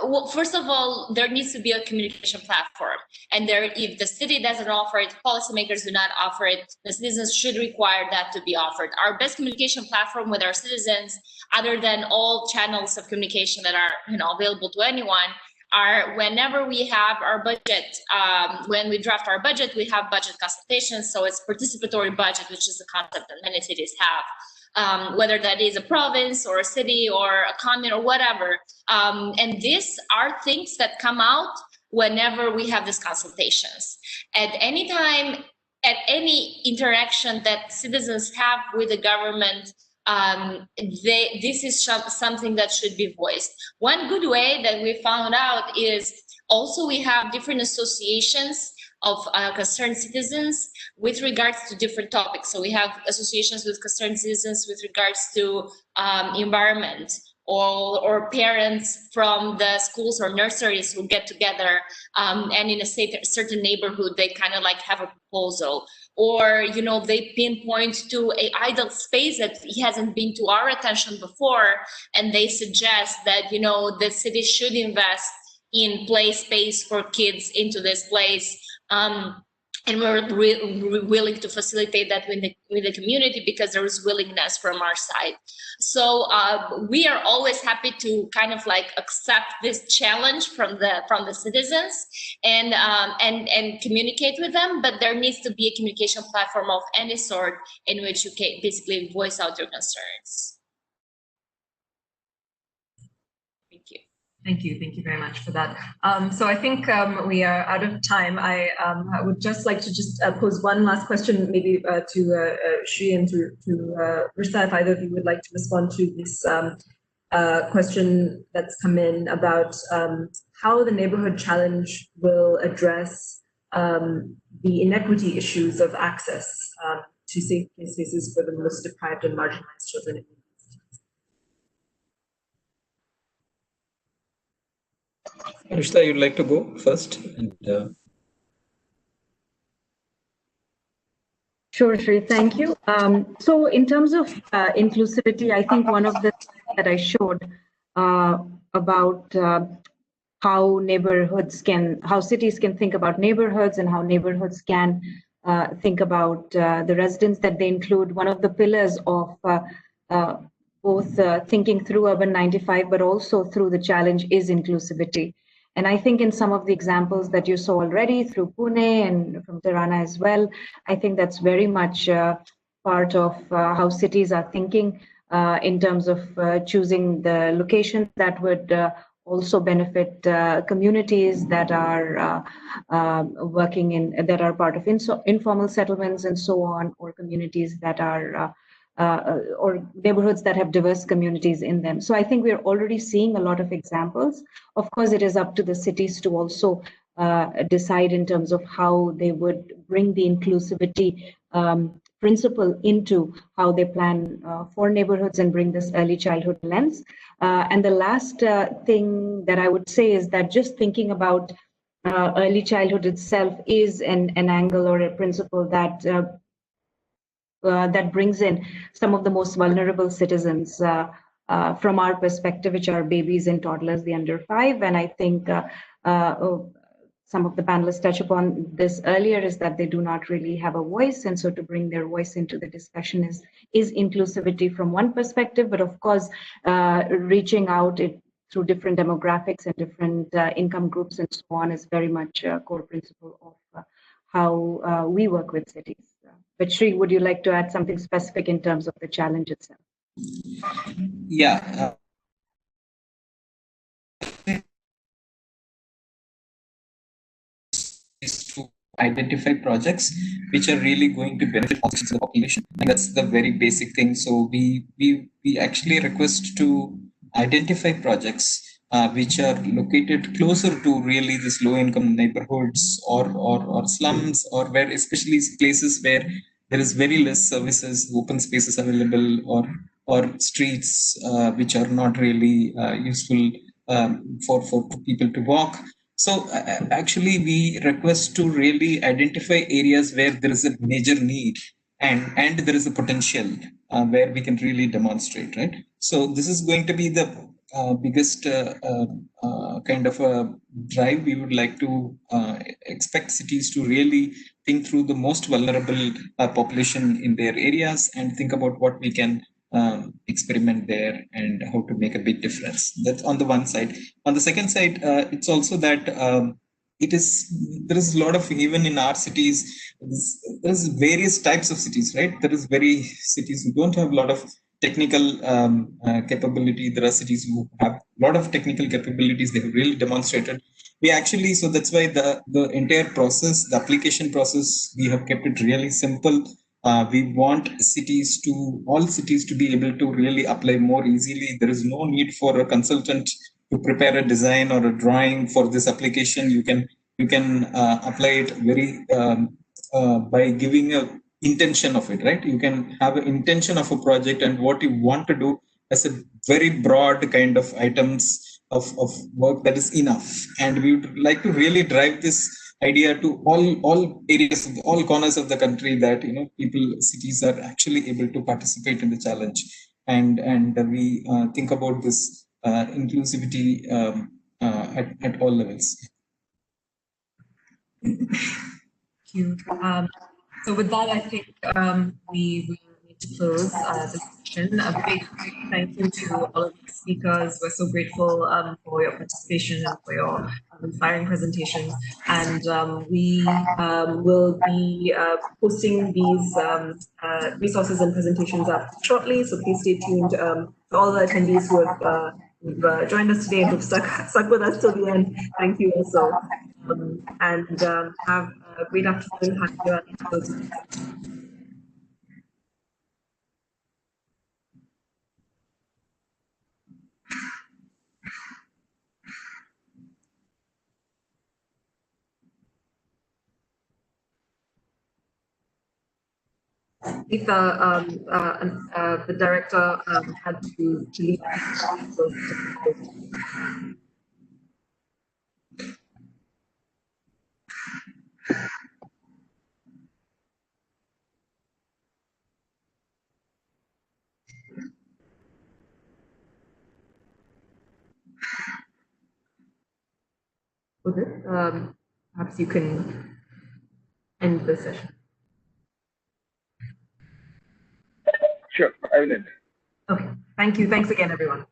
well, first of all, there needs to be a communication platform. And if the city doesn't offer it, policymakers do not offer it, the citizens should require that to be offered. Our best communication platform with our citizens, other than all channels of communication that are available to anyone, are whenever we have our budget, when we draft our budget, we have budget consultations. So it's participatory budget, which is the concept that many cities have, whether that is a province or a city or a commune or whatever. And these are things that come out whenever we have these consultations. At any time, at any interaction that citizens have with the government, this is something that should be voiced. One good way that we found out is also we have different associations of concerned citizens with regards to different topics. So we have associations with concerned citizens with regards to environment, or parents from the schools or nurseries who get together and in a certain neighborhood, they kind of like have a proposal, or they pinpoint to an idle space that hasn't been to our attention before, and they suggest that the city should invest in play space for kids into this place. And we're willing to facilitate that with the community because there is willingness from our side. So we are always happy to kind of like accept this challenge from the citizens and communicate with them. But there needs to be a communication platform of any sort in which you can basically voice out your concerns. Thank you. Thank you very much for that. So I think we are out of time. I would just like to pose one last question, maybe to Sree and to Rushda, if either of you would like to respond to this question that's come in about how the neighborhood challenge will address the inequity issues of access to safe spaces for the most deprived and marginalized children. Rushda, you'd like to go first? Sure, Sree, thank you. So in terms of inclusivity, I think one of the things that I showed about how cities can think about neighborhoods and how neighborhoods can think about the residents that they include. One of the pillars of both thinking through Urban 95, but also through the challenge is inclusivity. And I think in some of the examples that you saw already through Pune and from Tirana as well, I think that's very much part of how cities are thinking in terms of choosing the location that would also benefit communities that are that are part of informal settlements and so on, or communities that are or neighborhoods that have diverse communities in them. So I think we're already seeing a lot of examples. Of course, it is up to the cities to also decide in terms of how they would bring the inclusivity principle into how they plan for neighborhoods and bring this early childhood lens. And the last thing that I would say is that just thinking about early childhood itself is an angle or a principle that that brings in some of the most vulnerable citizens from our perspective, which are babies and toddlers, the under 5. And I think some of the panelists touched upon this earlier, is that they do not really have a voice. And so to bring their voice into the discussion is inclusivity from one perspective, but of course, reaching out through different demographics and different income groups and so on is very much a core principle of how we work with cities. But Sree, would you like to add something specific in terms of the challenge itself? Yeah. Is to identify projects which are really going to benefit all sections of the population, and that's the very basic thing. So we actually request to identify projects which are located closer to really these low-income neighborhoods or slums, or where especially places where there is very less services, open spaces available, or streets which are not really useful for people to walk. So actually, we request to really identify areas where there is a major need and there is a potential where we can really demonstrate, right? So this is going to be the biggest kind of a drive. We would like to expect cities to really think through the most vulnerable population in their areas and think about what we can experiment there and how to make a big difference. That's on the one side. On the second side, it's also that there is a lot of, even in our cities, there's various types of cities, right? There is very cities who don't have a lot of technical capability. There are cities who have a lot of technical capabilities. They have really demonstrated. We actually, so that's why the entire process, the application process, we have kept it really simple. We want all cities to be able to really apply more easily. There is no need for a consultant to prepare a design or a drawing for this application. You can apply it very by giving a intention of it, right? You can have an intention of a project and what you want to do as a very broad kind of items of work that is enough. And we would like to really drive this idea to all areas, all corners of the country, that cities are actually able to participate in the challenge, and we think about this inclusivity at all levels. Thank you. So with that, I think we will need to close this session. A big thank you to all of the speakers. We're so grateful for your participation and for your inspiring presentations. And we will be posting these resources and presentations up shortly. So please stay tuned. To all the attendees who have joined us today and who've stuck with us till the end, thank you also. And have a great afternoon. If the director had to leave. With it, perhaps you can end the session. Sure, I will end. Okay, thank you. Thanks again, everyone.